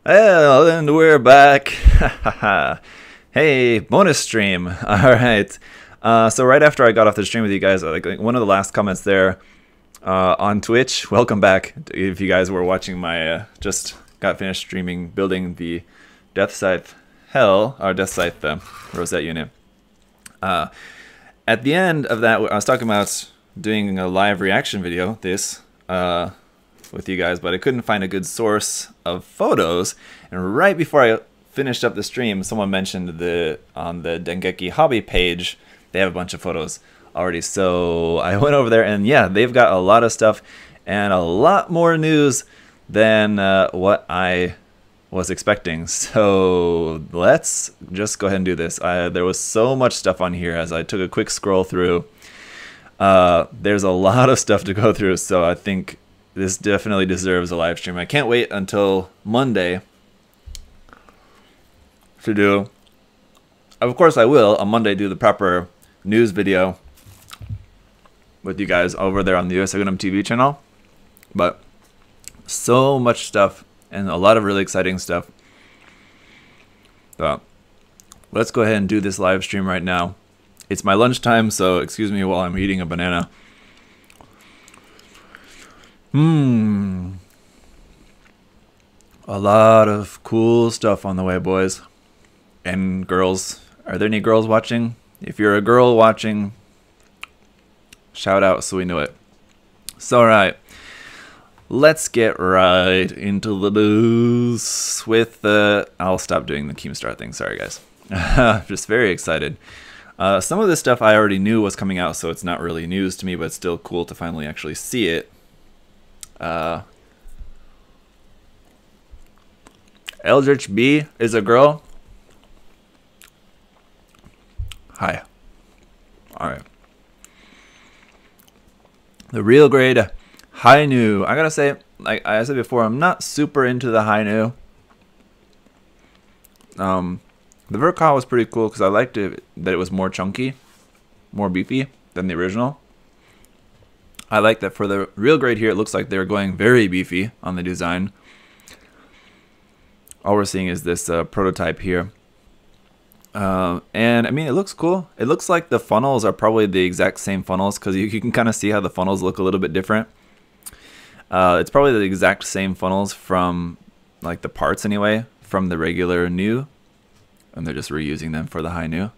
Well, and we're back. Hey, bonus stream. All right. So right after I got off the stream with you guys, like one of the last comments there on Twitch. Welcome back. If you guys were watching my just got finished streaming building the Death Scythe Hell or Death Scythe Rosette unit. At the end of that, I was talking about doing a live reaction video. With you guys, but I couldn't find a good source of photos. And right before I finished up the stream, someone mentioned on the Dengeki hobby page, they have a bunch of photos already. So I went over there, and yeah, they've got a lot of stuff and a lot more news than what I was expecting. So let's just go ahead and do this. There was so much stuff on here as I took a quick scroll through. There's a lot of stuff to go through, so I think this definitely deserves a live stream. I can't wait until Monday to do. Of course I will on Monday do the proper news video with you guys over there on the US Gundam TV channel. But so much stuff and a lot of really exciting stuff. So let's go ahead and do this live stream right now. It's my lunchtime, so excuse me while I'm eating a banana. A lot of cool stuff on the way, boys and girls. Are there any girls watching? If you're a girl watching, shout out so we know it. So, alright. Let's get right into the news with the... I'll stop doing the Keemstar thing. Sorry, guys. Just very excited. Some of this stuff I already knew was coming out, so it's not really news to me, but it's still cool to finally actually see it. Eldritch B is a girl. Hi. Alright. The real grade Hainu. I gotta say, like I said before, I'm not super into the Hainu. The Verka was pretty cool because I liked it that it was more chunky, more beefy than the original. I like that for the real grade here, it looks like they're going very beefy on the design. All we're seeing is this prototype here. And I mean, it looks cool. It looks like the funnels are probably the exact same funnels because you can kind of see how the funnels look a little bit different. It's probably the exact same funnels from like the parts anyway, from the regular new. And they're just reusing them for the high new.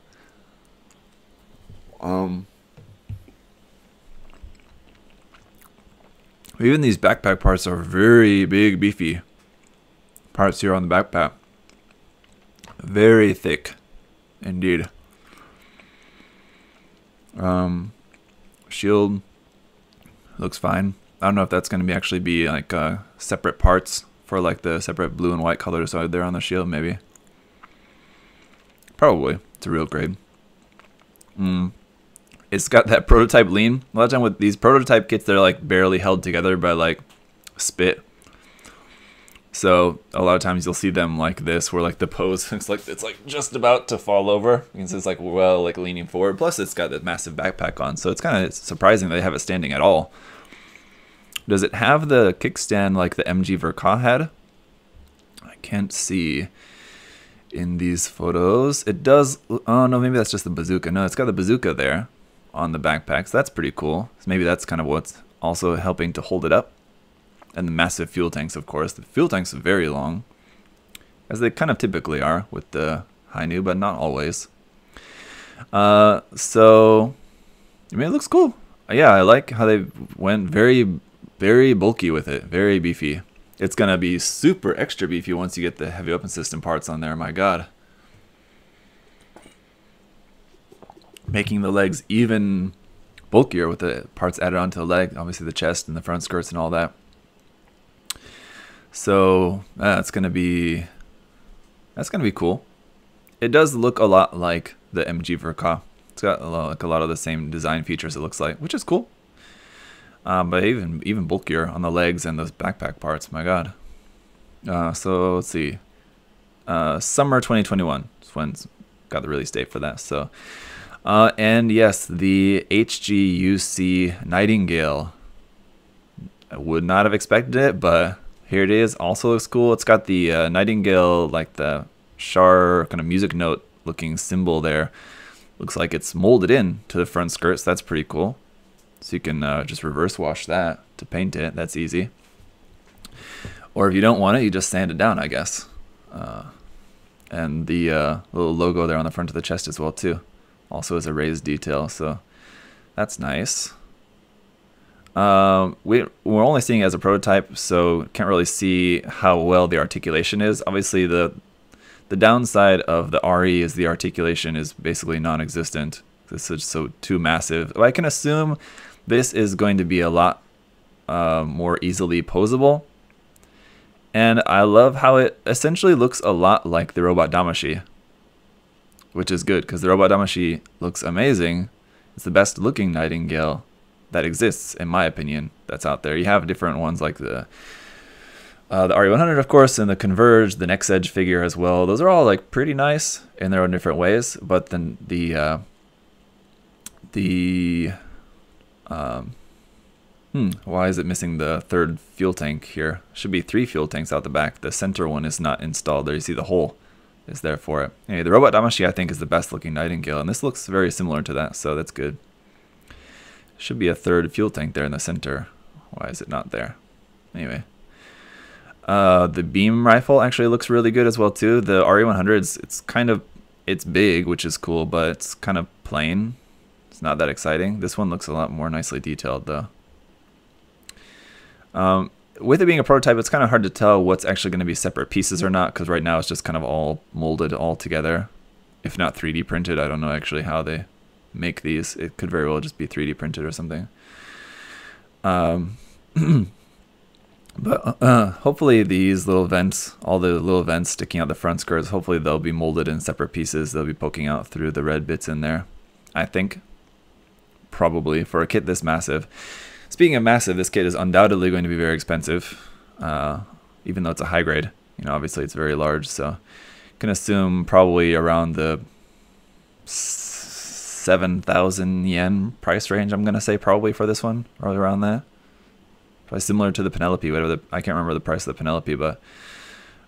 Even these backpack parts are very big, beefy parts here on the backpack. Very thick, indeed. Shield looks fine. I don't know if that's going to actually be like separate parts for like the separate blue and white colors out there on the shield, maybe. Probably. It's a real grade. It's got that prototype lean. A lot of time with these prototype kits, they're like barely held together by like spit. So a lot of times you'll see them like this, where like the pose it's like just about to fall over. Because it's like well like leaning forward. Plus it's got that massive backpack on, so it's kind of surprising they have it standing at all. Does it have the kickstand like the MG Verka had? I can't see in these photos. It does. Oh no, maybe that's just the bazooka. No, it's got the bazooka there on the backpack, so that's pretty cool. So maybe that's kind of what's also helping to hold it up. And the massive fuel tanks, of course. The fuel tanks are very long, as they kind of typically are with the Hainu, but not always. So I mean, it looks cool. Yeah, I like how they went very, very bulky with it, very beefy. It's gonna be super extra beefy once you get the heavy weapon system parts on there. My God. Making the legs even bulkier with the parts added onto the leg, obviously the chest and the front skirts and all that. So that's gonna be cool. It does look a lot like the MG Verka. It's got a lot of the same design features, it looks like, which is cool. But even bulkier on the legs and those backpack parts. My God. So let's see. Summer 2021 is when got the release date for that. So. And yes, the HGUC Nightingale. I would not have expected it, but Here it is. Also looks cool. It's got the nightingale, like the char kind of music note looking symbol there. Looks like it's molded in to the front skirts. That's pretty cool. So you can just reverse wash that to paint it. That's easy. Or if you don't want it, you just sand it down, I guess. And the little logo there on the front of the chest as well too. Also is a raised detail, so that's nice. We're only seeing it as a prototype, so can't really see how well the articulation is. Obviously, the downside of the RE is the articulation is basically non-existent. This is so too massive. I can assume this is going to be a lot more easily posable. And I love how it essentially looks a lot like the Robot Damashi, which is good because the Robot Damashi looks amazing. It's the best looking nightingale that exists, in my opinion, that's out there. You have different ones like the RE100, of course, and the Converge, the Next Edge figure as well. Those are all like pretty nice in their own different ways. But then why is it missing the third fuel tank here? Should be 3 fuel tanks out the back. The center one is not installed. There you see the hole is there for it. Anyway, the Robot Damashi I think is the best looking nightingale, and this looks very similar to that, so that's good. Should be a third fuel tank there in the center. Why is it not there? Anyway. The beam rifle actually looks really good as well too. The RE100, it's big, which is cool, but it's kind of plain. It's not that exciting. This one looks a lot more nicely detailed though. With it being a prototype, it's kind of hard to tell what's actually going to be separate pieces or not, because right now it's just kind of all molded all together. If not 3D printed, I don't know actually how they make these. It could very well just be 3D printed or something. But hopefully these little vents, all the little vents sticking out the front skirts, hopefully they'll be molded in separate pieces. They'll be poking out through the red bits in there, I think. Probably for a kit this massive. Speaking of massive, this kit is undoubtedly going to be very expensive, even though it's a high grade. You know, obviously it's very large, so you can assume probably around the 7,000 yen price range. I'm gonna say probably for this one, or around that. Probably similar to the Penelope, whatever I can't remember the price of the Penelope, but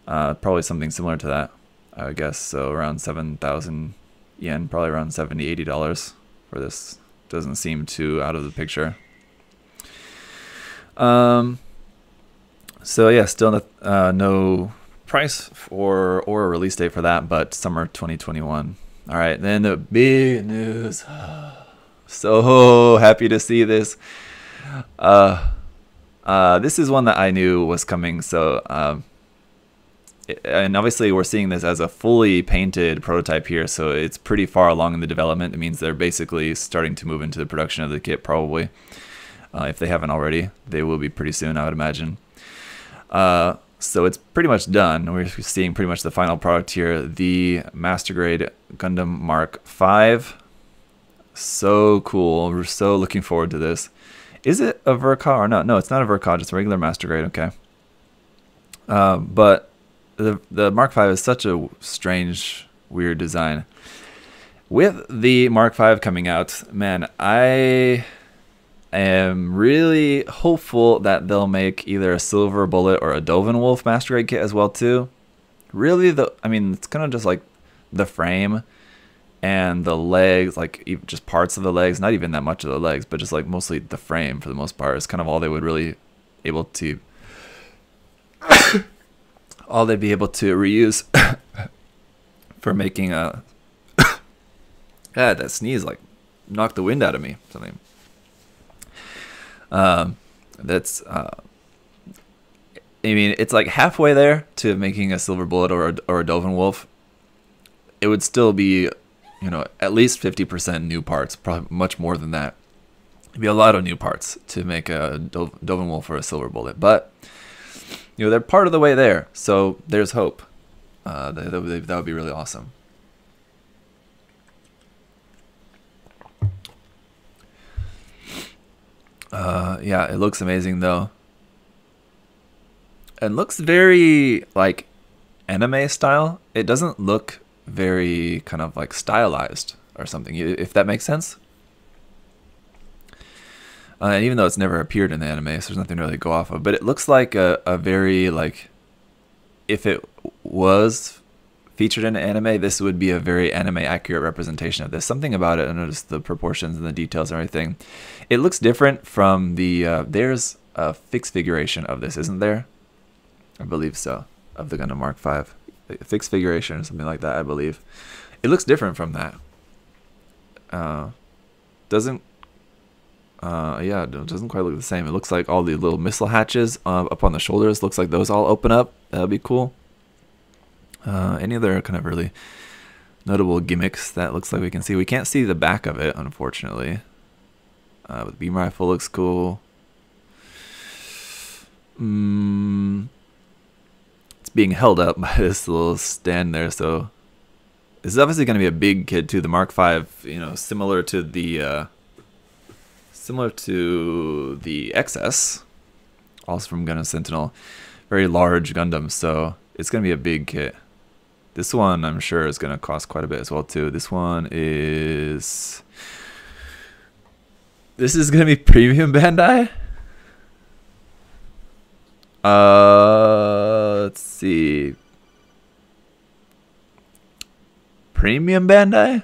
probably something similar to that, I guess. So around 7,000 yen, probably around $70–80 for this. Doesn't seem too out of the picture. So yeah, still no price or a release date for that, but summer 2021. All right, then the big news. So happy to see this. This is one that I knew was coming. So, and obviously we're seeing this as a fully painted prototype here, so it's pretty far along in the development. It means they're basically starting to move into the production of the kit, probably. If they haven't already, they will be pretty soon, I would imagine. So it's pretty much done. We're seeing pretty much the final product here, the Master Grade Gundam Mark V. So cool. We're so looking forward to this. Is it a Verka or not? No, it's not a Verka, just a regular Master Grade, okay. But the Mark V is such a strange, weird design. With the Mark V coming out, man, I am really hopeful that they'll make either a Silver Bullet or a Dovin Wolf Master Grade kit as well too. Really, it's kind of just like the frame and the legs, like just parts of the legs, not even that much of the legs, but just like mostly the frame for the most part is kind of all they would really able to all they'd be able to reuse for making a God, that sneeze like knocked the wind out of me. Something. It's like halfway there to making a Silver Bullet or a Dovin Wolf. It would still be, at least 50% new parts, probably much more than that. It'd be a lot of new parts to make a Dovin Wolf or a Silver Bullet, but they're part of the way there, so there's hope. That would be really awesome. Yeah, it looks amazing though. And looks very like anime style. It doesn't look very kind of like stylized or something, if that makes sense. And even though it's never appeared in the anime, so there's nothing to really go off of. But it looks like a very, like, if it was featured in an anime, this would be a very anime accurate representation of this. Something about it, I noticed the proportions and the details and everything. It looks different from the, there's a fixed figuration of this, isn't there? I believe so, of the Gundam Mark V. A fixed figuration or something like that, I believe. It looks different from that. Doesn't yeah, it doesn't quite look the same. It looks like all the little missile hatches up on the shoulders, looks like those all open up. That'd be cool. Any other kind of really notable gimmicks that looks like we can see? We can't see the back of it, unfortunately. The beam rifle looks cool. It's being held up by this little stand there, so this is obviously going to be a big kid too. The Mark V, you know, similar to the XS, also from Gundam Sentinel, very large Gundam, so it's going to be a big kit. This one, I'm sure, is going to cost quite a bit as well, too. This one is... This is going to be premium Bandai? Let's see. Premium Bandai?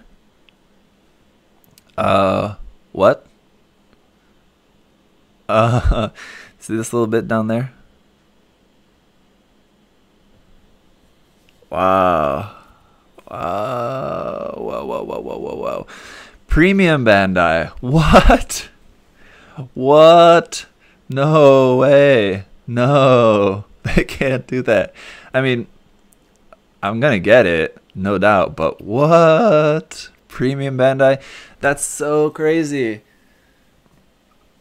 What? See this little bit down there? Wow. Wow. Whoa, whoa, whoa, whoa, whoa, whoa. Premium Bandai. What? What? No way. No. They can't do that. I mean, I'm gonna get it, no doubt, but what? Premium Bandai? That's so crazy.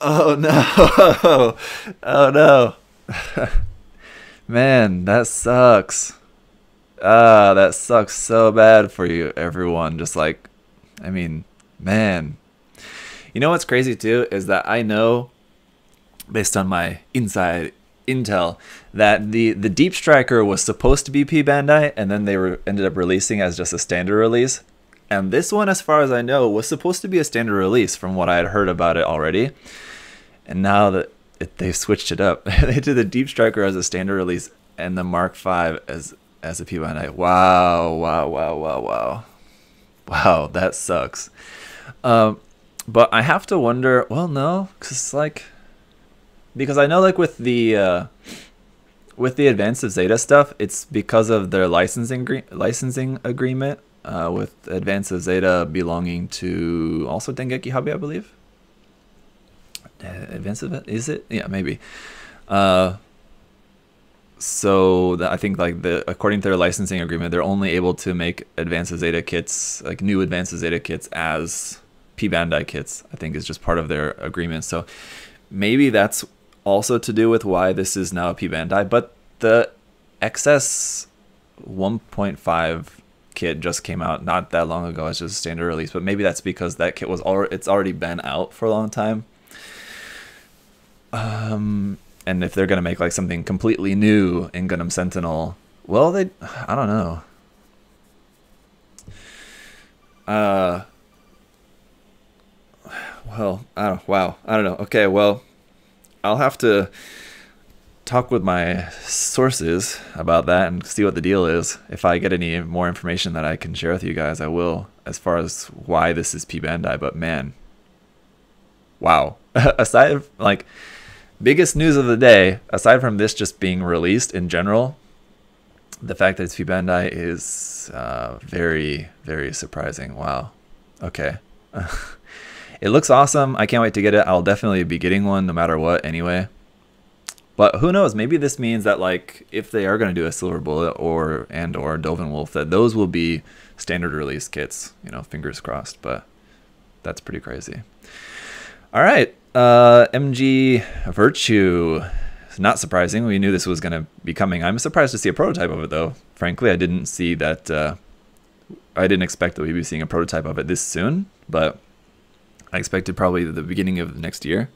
Oh no. Oh no. Man, that sucks. That sucks so bad for you, everyone. Just like, I mean, man. You know what's crazy too is that I know, based on my inside intel, that the Deep Striker was supposed to be P Bandai, and then they ended up releasing as just a standard release. And this one, as far as I know, was supposed to be a standard release from what I had heard about it already. And now that they've switched it up, they did the Deep Striker as a standard release and the Mark V as a P Bandai. Wow, wow, wow, wow, wow. Wow, that sucks. But I have to wonder, well, no, because I know, like, with the Advanced of Zeta stuff, it's because of their licensing agreement with Advanced of Zeta belonging to also Dengeki Hobby, I believe. Advanced of it, is it? Yeah, maybe. So I think, like, according to their licensing agreement, they're only able to make Advanced of Zeta kits, like new Advanced of Zeta kits, as P Bandai kits. I think is just part of their agreement. So maybe that's also to do with why this is now a P Bandai. But the XS 1.5 kit just came out not that long ago. It's just a standard release. But maybe that's because that kit was it's already been out for a long time. And if they're gonna make like something completely new in Gundam Sentinel, well, I don't know. Well, I don't know. Okay, well, I'll have to talk with my sources about that and see what the deal is. If I get any more information that I can share with you guys, I will, as far as why this is P Bandai. But man, wow. Aside from, like, biggest news of the day, aside from this just being released in general, the fact that it's P Bandai is very, very surprising. Wow. Okay. It looks awesome. I can't wait to get it. I'll definitely be getting one no matter what anyway. But who knows? Maybe this means that, like, if they are going to do a Silver Bullet or Dovin Wolf, that those will be standard release kits. You know, fingers crossed. But that's pretty crazy. All right. MG Virtue. It's not surprising. We knew this was going to be coming. I'm surprised to see a prototype of it, though. Frankly, I didn't see that. I didn't expect that we'd be seeing a prototype of it this soon. But I expected probably the beginning of next year.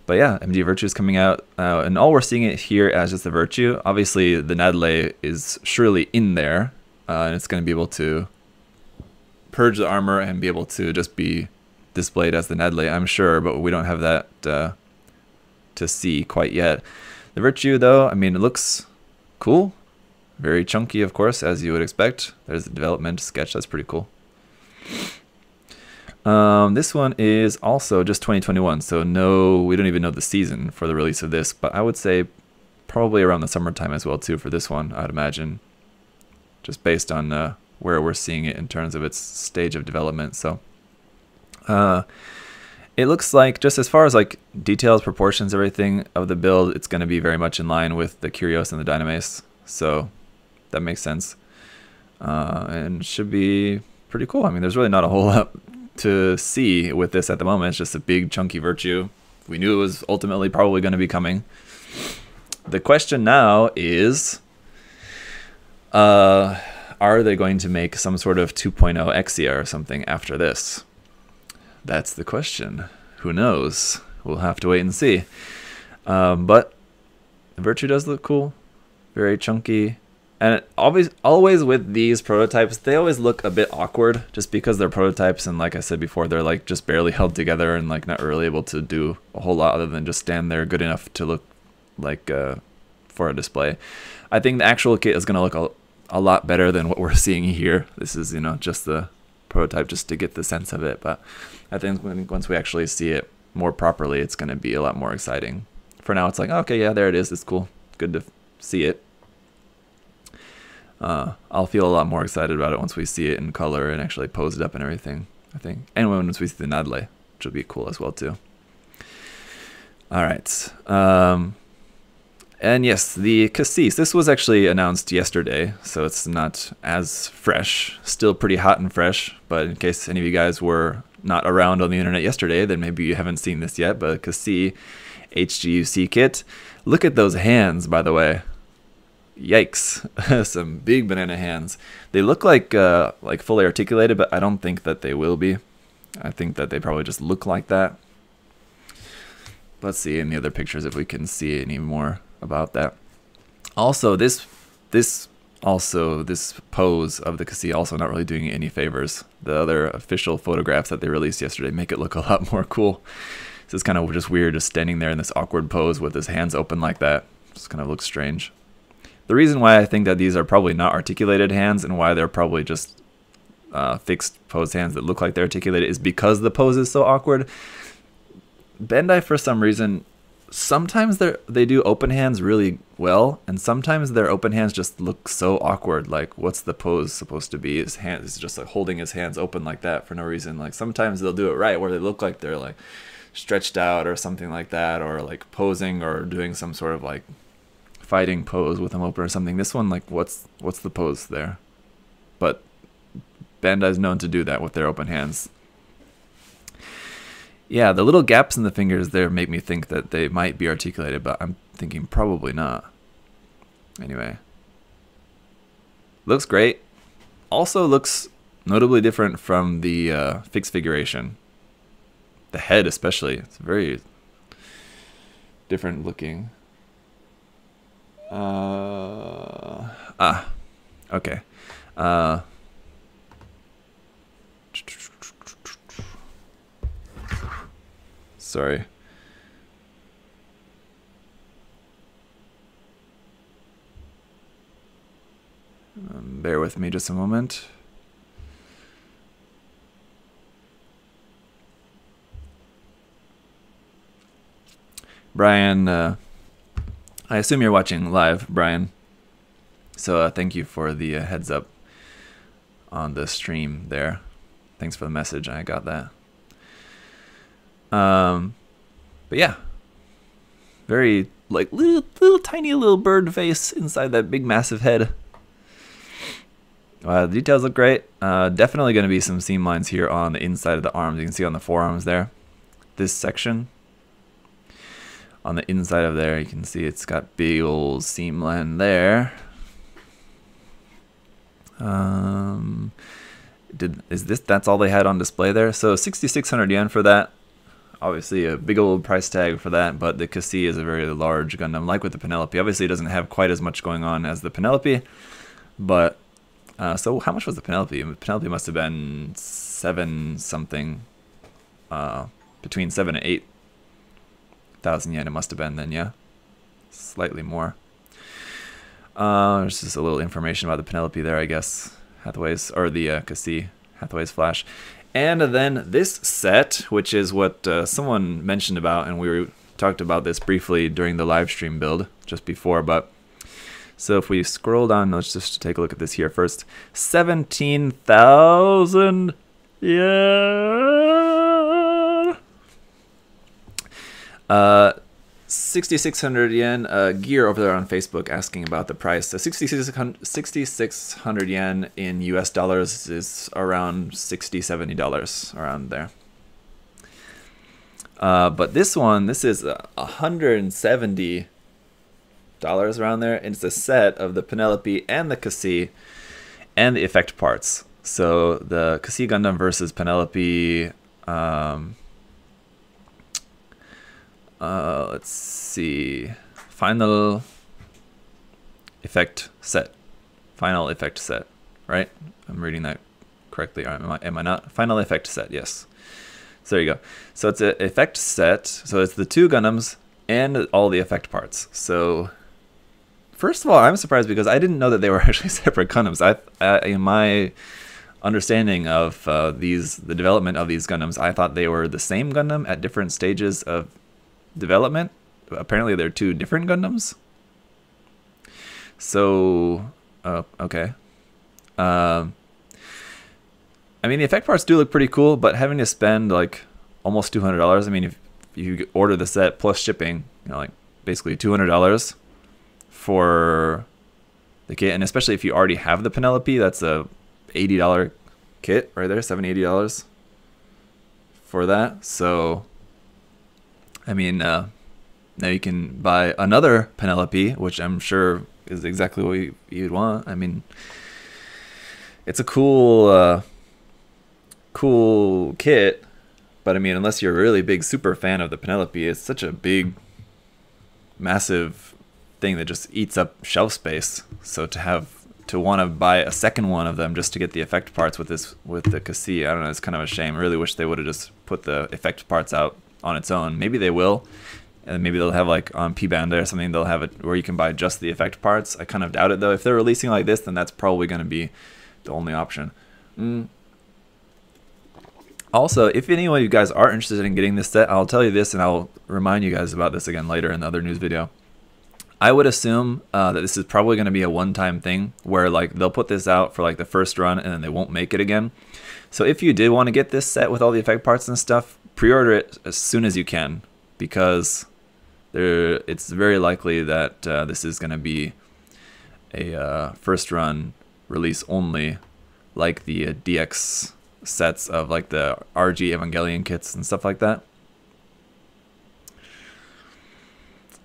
But yeah, MG Virtue is coming out, and all we're seeing it here as just the Virtue. Obviously, the Nadle is surely in there, and it's going to be able to purge the armor and be able to just be displayed as the Nedley, I'm sure, but we don't have that to see quite yet. The Virtue, though, I mean, it looks cool. Very chunky, of course, as you would expect. There's the development sketch. That's pretty cool. This one is also just 2021, so no, we don't even know the season for the release of this, but I would say probably around the summertime as well, too, for this one, I'd imagine. Just based on where we're seeing it in terms of its stage of development. So it looks like, just as far as like details, proportions, everything of the build, it's going to be very much in line with the Curios and the Dynamace. So that makes sense. And should be pretty cool. I mean, there's really not a whole lot to see with this at the moment. It's just a big chunky Virtue. We knew it was ultimately probably going to be coming. The question now is, are they going to make some sort of 2.0 Exia or something after this? That's the question. Who knows? We'll have to wait and see. But the Virtue does look cool. Very chunky. And always with these prototypes, they always look a bit awkward just because they're prototypes, and like I said before, they're like just barely held together and like not really able to do a whole lot other than just stand there good enough to look like for a display. I think the actual kit is going to look a lot better than what we're seeing here. This is, you know, just the prototype just to get the sense of it, but I think once we actually see it more properly, it's going to be a lot more exciting. For now, it's like, okay, yeah, there it is. It's cool. Good to see it. I'll feel a lot more excited about it once we see it in color and actually posed up and everything, I think. And once we see the Nedley, which will be cool as well, too. All right. And yes, the cassis. This was actually announced yesterday, so it's not as fresh. Still pretty hot and fresh, but in case any of you guys were not around on the internet yesterday, then maybe you haven't seen this yet, but cassis HGUC kit. Look at those hands, by the way. Yikes. Some big banana hands. They look like fully articulated, but I don't think that they will be. I think that they probably just look like that. Let's see in the other pictures if we can see any more about that. Also, this pose of the cassis also not really doing any favors. The other official photographs that they released yesterday make it look a lot more cool. This is kind of just weird, just standing there in this awkward pose with his hands open like that. Just kind of looks strange. The reason why I think that these are probably not articulated hands and why they're probably just fixed pose hands that look like they're articulated is because the pose is so awkward. Bandai, for some reason, sometimes they do open hands really well, and sometimes their open hands just look so awkward. Like, what's the pose supposed to be? His hand is just like holding his hands open like that for no reason. Like, sometimes they'll do it right where they look like they're like stretched out or something like that, or like posing or doing some sort of like fighting pose with them open or something. This one, like, what's the pose there? But Bandai's known to do that with their open hands. Yeah, the little gaps in the fingers there make me think that they might be articulated, but I'm thinking probably not. Anyway. Looks great. Also looks notably different from the fixed figuration. The head especially. It's very different looking. Okay. Sorry. Bear with me just a moment. Brian, I assume you're watching live, Brian. So thank you for the heads up on the stream there. Thanks for the message. I got that. But yeah, very like little tiny little bird face inside that big massive head. The details look great. Definitely going to be some seam lines here on the inside of the arms. You can see on the forearms there. This section on the inside of there, you can see it's got big old seam line there. That's all they had on display there? So 6,600 yen for that. Obviously a big old price tag for that, but the cassis is a very large Gundam, like with the Penelope. Obviously it doesn't have quite as much going on as the Penelope, but so how much was the Penelope? The Penelope must have been 7 something between 7 and 8,000 yen it must have been then, yeah, slightly more. There's just a little information about the Penelope there, I guess. Hathaway's, or the cassis, Hathaway's flash. And then this set, which is what someone mentioned about, and we talked about this briefly during the live stream build just before, but so if we scroll down, let's just take a look at this here first. 17,000 yen. 6,600 yen. Gear over there on Facebook asking about the price. So 6,600 yen in US dollars is around $60–70 around there. But this one, this is $170 around there, and it's a set of the Penelope and the cassis and the effect parts. So the cassis Gundam versus Penelope. Let's see. Final effect set. Final effect set. Right? I'm reading that correctly. Am I not? Final effect set. Yes. So there you go. So it's an effect set. So it's the two Gundams and all the effect parts. So first of all, I'm surprised because I didn't know that they were actually separate Gundams. In my understanding of the development of these Gundams, I thought they were the same Gundam at different stages of development. Apparently, they're two different Gundams. So, okay. I mean, the effect parts do look pretty cool, but having to spend like almost $200. I mean, if you order the set plus shipping, you know, like basically $200 for the kit, and especially if you already have the Penelope, that's a $80 kit right there, $70–$80 for that. So, I mean, now you can buy another Penelope, which I'm sure is exactly what you'd want. I mean, it's a cool kit, but I mean, unless you're a really big super fan of the Penelope, it's such a big, massive thing that just eats up shelf space. So to want to buy a second one of them just to get the effect parts with the cassis, I don't know, it's kind of a shame. I really wish they would have just put the effect parts out on its own. Maybe they will, and maybe they'll have like on P Bandai or something, they'll have it where you can buy just the effect parts. I kind of doubt it though. If they're releasing like this, then that's probably going to be the only option. Also, if any of you guys are interested in getting this set, I'll tell you this, and I'll remind you guys about this again later in the other news video. I would assume that this is probably going to be a one-time thing where like they'll put this out for like the first run and then they won't make it again. So if you did want to get this set with all the effect parts and stuff, pre-order it as soon as you can, because it's very likely that this is going to be a first run release only, like the DX sets of like the RG Evangelion kits and stuff like that.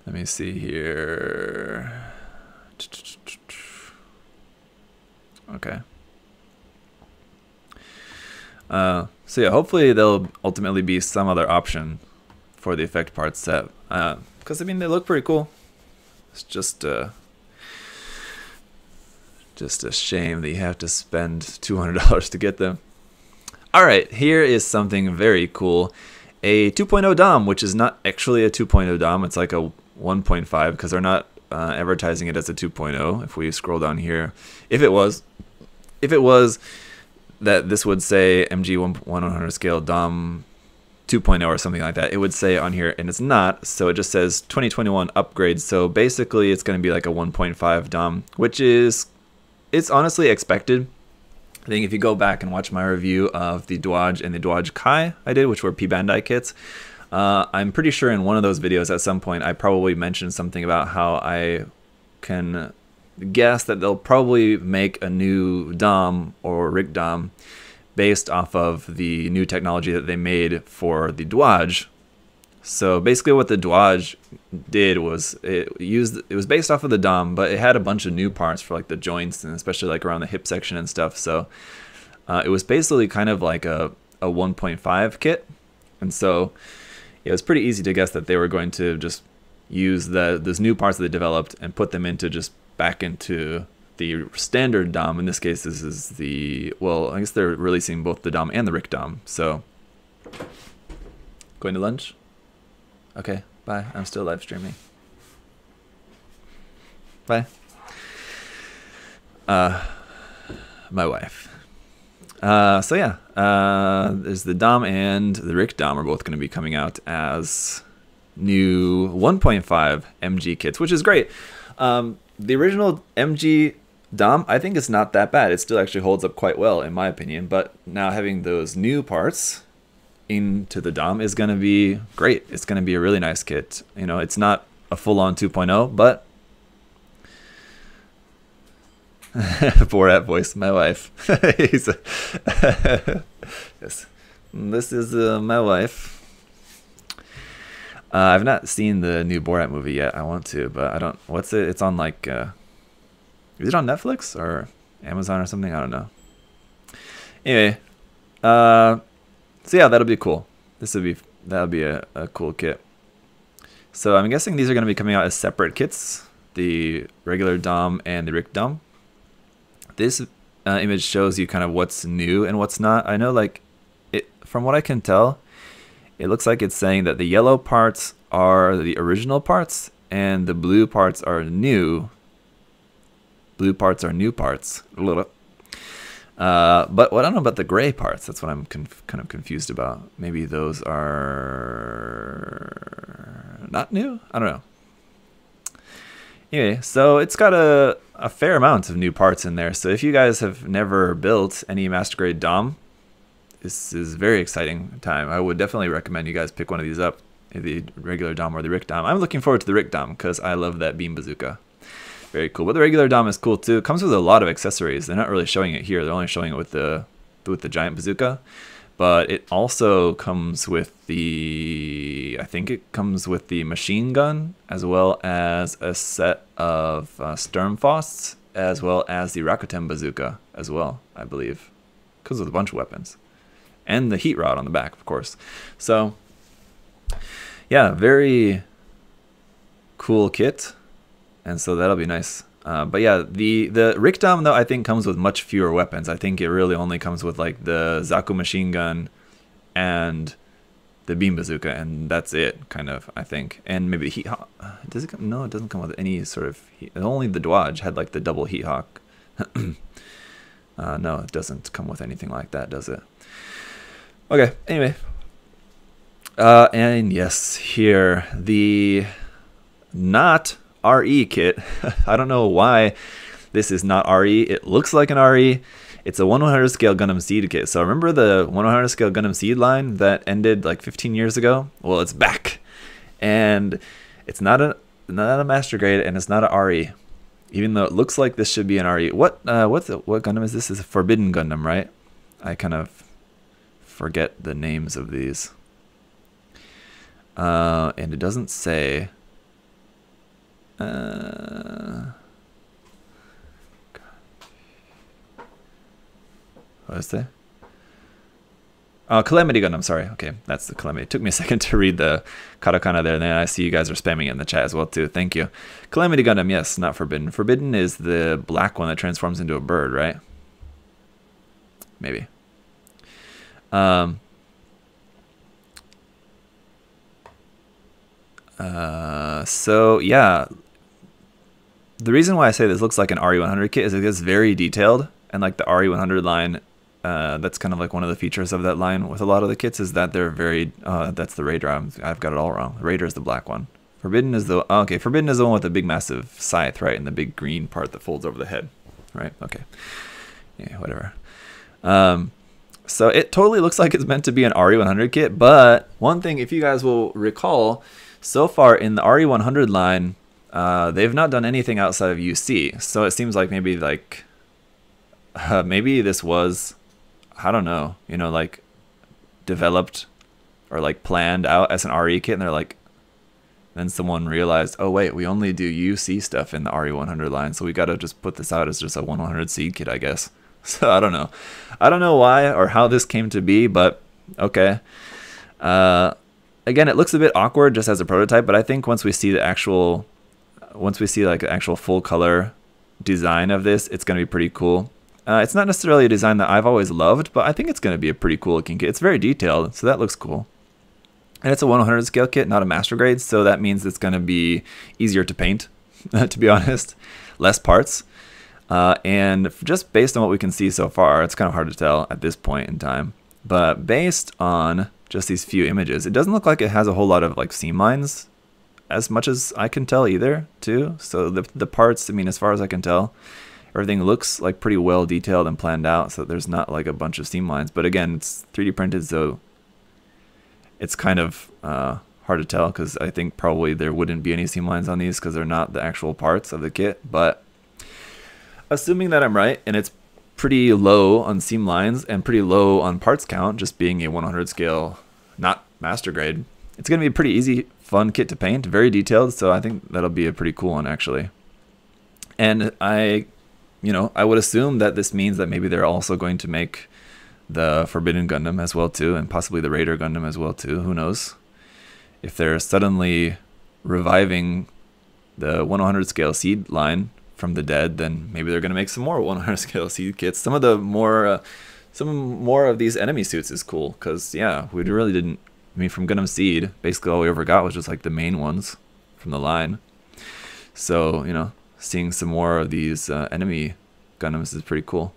Let me see here. Okay. So yeah, hopefully there'll ultimately be some other option for the effect parts set. Because I mean, they look pretty cool. It's just a shame that you have to spend $200 to get them. All right, here is something very cool. A 2.0 DOM, which is not actually a 2.0 DOM. It's like a 1.5 because they're not advertising it as a 2.0. If we scroll down here, if it was that this would say MG 1/100 scale DOM 2.0 or something like that, it would say on here, and it's not. So it just says 2021 upgrade. So basically, it's going to be like a 1.5 DOM, which is honestly expected. I think if you go back and watch my review of the Dodge and the Dodge Kai I did, which were P Bandai kits, I'm pretty sure in one of those videos at some point I probably mentioned something about how I can guess that they'll probably make a new DOM or Rick DOM based off of the new technology that they made for the Dodge. So basically what the Dodge did was it was based off of the DOM, but it had a bunch of new parts for like the joints and especially like around the hip section and stuff. So it was basically kind of like a 1.5 kit. And so it was pretty easy to guess that they were going to just use those new parts that they developed and put them into just back into the standard DOM. In this case, this is the, well, I guess they're releasing both the DOM and the Rick DOM. So Going to lunch? Okay, bye. I'm still live streaming. Bye. My wife. So yeah, there's the Dom and the Rick Dom are both going to be coming out as new 1.5 MG kits, which is great. The original MG Dom, I think it's not that bad. It still actually holds up quite well, in my opinion. But now having those new parts into the Dom is going to be great. It's going to be a really nice kit. You know, it's not a full-on 2.0, but Borat voice, my wife. Yes, this is my wife. I've not seen the new Borat movie yet. I want to, but I don't. What's it? It's on like, is it on Netflix or Amazon or something? I don't know. Anyway, so yeah, that'll be cool. That'll be a cool kit. So I'm guessing these are going to be coming out as separate kits, the regular Dom and the Rick Dom. This image shows you kind of what's new and what's not. I know, like, from what I can tell, it looks like it's saying that the yellow parts are the original parts and the blue parts are new. Blue parts are new parts. But what I don't know about the gray parts, that's what I'm kind of confused about. Maybe those are not new? I don't know. Anyway, so it's got a fair amount of new parts in there. So if you guys have never built any Master Grade Dom, this is a very exciting time. I would definitely recommend you guys pick one of these up, the regular Dom or the Rick Dom. I'm looking forward to the Rick Dom because I love that beam bazooka. Very cool. But the regular Dom is cool too. It comes with a lot of accessories. They're not really showing it here. They're only showing it with the giant bazooka. But it also comes with I think it comes with the machine gun, as well as a set of Sturmfasts, as well as the Rakuten bazooka as well, I believe. Comes with a bunch of weapons. And the heat rod on the back, of course. So, yeah, very cool kit. And so that'll be nice. But yeah, the Rick Dom, though, I think comes with much fewer weapons. I think it really only comes with like the Zaku machine gun and the beam bazooka, and that's it, kind of, I think. And maybe the heat hawk. Does it come? No, it doesn't come with any sort of heat. Only the Dodge had like the double heat hawk. No, it doesn't come with anything like that, does it? Okay, anyway. And yes, here, the not RE kit. I don't know why this is not RE. It looks like an RE. It's a 1/100 scale Gundam Seed kit. So remember the 1/100 scale Gundam Seed line that ended like 15 years ago? Well, it's back. And it's not a Master Grade, and it's not a RE. Even though it looks like this should be an RE. What Gundam is this? This is a Forbidden Gundam, right? I kind of forget the names of these. And it doesn't say. What is that? Oh, Calamity Gundam, sorry. Okay, that's the Calamity. It took me a second to read the katakana there, and then I see you guys are spamming it in the chat as well, too. Thank you. Calamity Gundam, yes, not Forbidden. Forbidden is the black one that transforms into a bird, right? Maybe. So, yeah. The reason why I say this looks like an RE100 kit is because it's very detailed, and like the RE100 line, that's kind of like one of the features of that line with a lot of the kits is that they're very, that's the Raider, I've got it all wrong. The Raider is the black one. Forbidden is the, oh, okay, Forbidden is the one with the big massive scythe, right, and the big green part that folds over the head, right, okay. Yeah, whatever. So it totally looks like it's meant to be an RE100 kit, but one thing, if you guys will recall, so far in the RE100 line, they've not done anything outside of UC, so it seems like maybe maybe this was, I don't know, you know, like developed or like planned out as an RE kit, and they're like, then someone realized, oh wait, we only do UC stuff in the RE100 line, so we got to just put this out as just a 100 seed kit, I guess. So I don't know why or how this came to be, but okay. Again, it looks a bit awkward just as a prototype, but I think once we see like the actual full color design of this, it's going to be pretty cool. It's not necessarily a design that I've always loved, but I think it's going to be a pretty cool looking kit. It's very detailed, so that looks cool. And it's a 100 scale kit, not a master grade, so that means it's going to be easier to paint, to be honest. Less parts. And just based on what we can see so far, it's kind of hard to tell at this point in time. But based on just these few images, it doesn't look like it has a whole lot of like seam lines as much as I can tell either, too. So the parts, I mean, as far as I can tell, everything looks like pretty well detailed and planned out, so there's not like a bunch of seam lines. But again, it's 3D printed, so it's kind of hard to tell, because I think probably there wouldn't be any seam lines on these because they're not the actual parts of the kit. But assuming that I'm right, and it's pretty low on seam lines and pretty low on parts count, just being a 100 scale, not master grade, it's going to be a pretty easy, fun kit to paint, very detailed, so I think that'll be a pretty cool one, actually. And I would assume that this means that maybe they're also going to make the Forbidden Gundam as well, too, and possibly the Raider Gundam as well, too. Who knows? If they're suddenly reviving the 100 scale seed line from the dead, then maybe they're going to make some more 100 scale seed kits. Some more of these enemy suits is cool, because yeah, we really didn't. I mean, from Gundam Seed, basically all we ever got was just like the main ones from the line. So seeing some more of these enemy Gundams is pretty cool.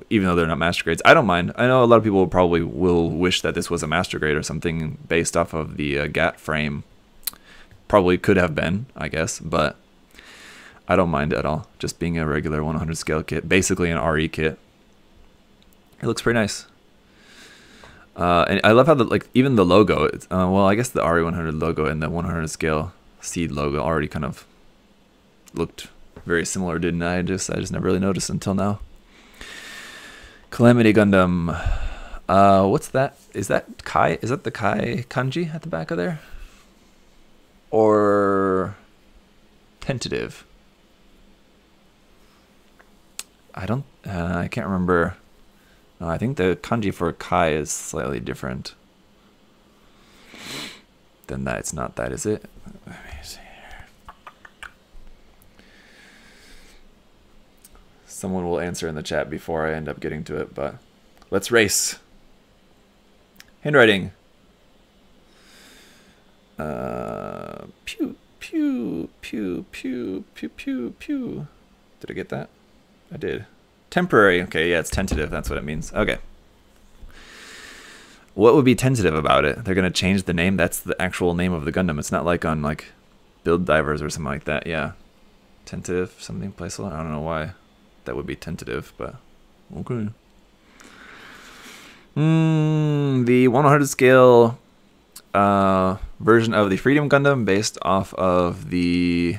Even though they're not master grades, I don't mind. I know a lot of people probably will wish that this was a master grade or something based off of the GAT frame. Probably could have been, I guess, but I don't mind at all. Just being a regular 100 scale kit, basically an RE kit. It looks pretty nice. And I love how even the logo. Well, I guess the RE100 logo and the 100 scale Seed logo already kind of looked very similar, didn't I? I just never really noticed until now. Calamity Gundam. What's that? Is that Kai? Is that the Kai kanji at the back of there? Or tentative? I can't remember. No, I think the kanji for Kai is slightly different than that. It's not that, is it? Let me see here. Someone will answer in the chat before I end up getting to it, but let's race. Handwriting. Pew, pew, pew, pew, pew, pew, pew. Did I get that? I did. Temporary. Okay, yeah, it's tentative. That's what it means. Okay. What would be tentative about it? They're going to change the name? That's the actual name of the Gundam. It's not like on like Build Divers or something like that. Yeah. Tentative, something placeholder. I don't know why that would be tentative, but okay. The 100 scale version of the Freedom Gundam based off of the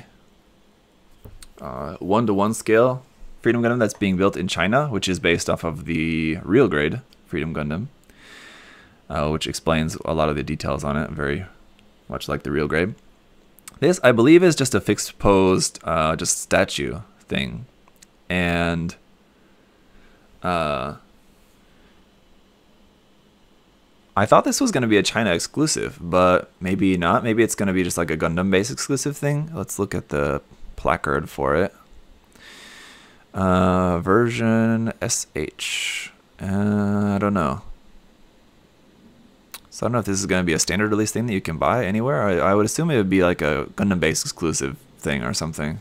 1-to-1 scale Freedom Gundam that's being built in China, which is based off of the real grade Freedom Gundam, which explains a lot of the details on it, very much like the real grade. This, I believe, is just a fixed posed just statue thing, and I thought this was going to be a China exclusive, but maybe not. Maybe it's going to be just like a Gundam-based exclusive thing. Let's look at the placard for it. Version SH. I don't know. So I don't know if this is going to be a standard release thing that you can buy anywhere. I would assume it would be like a Gundam-based exclusive thing or something.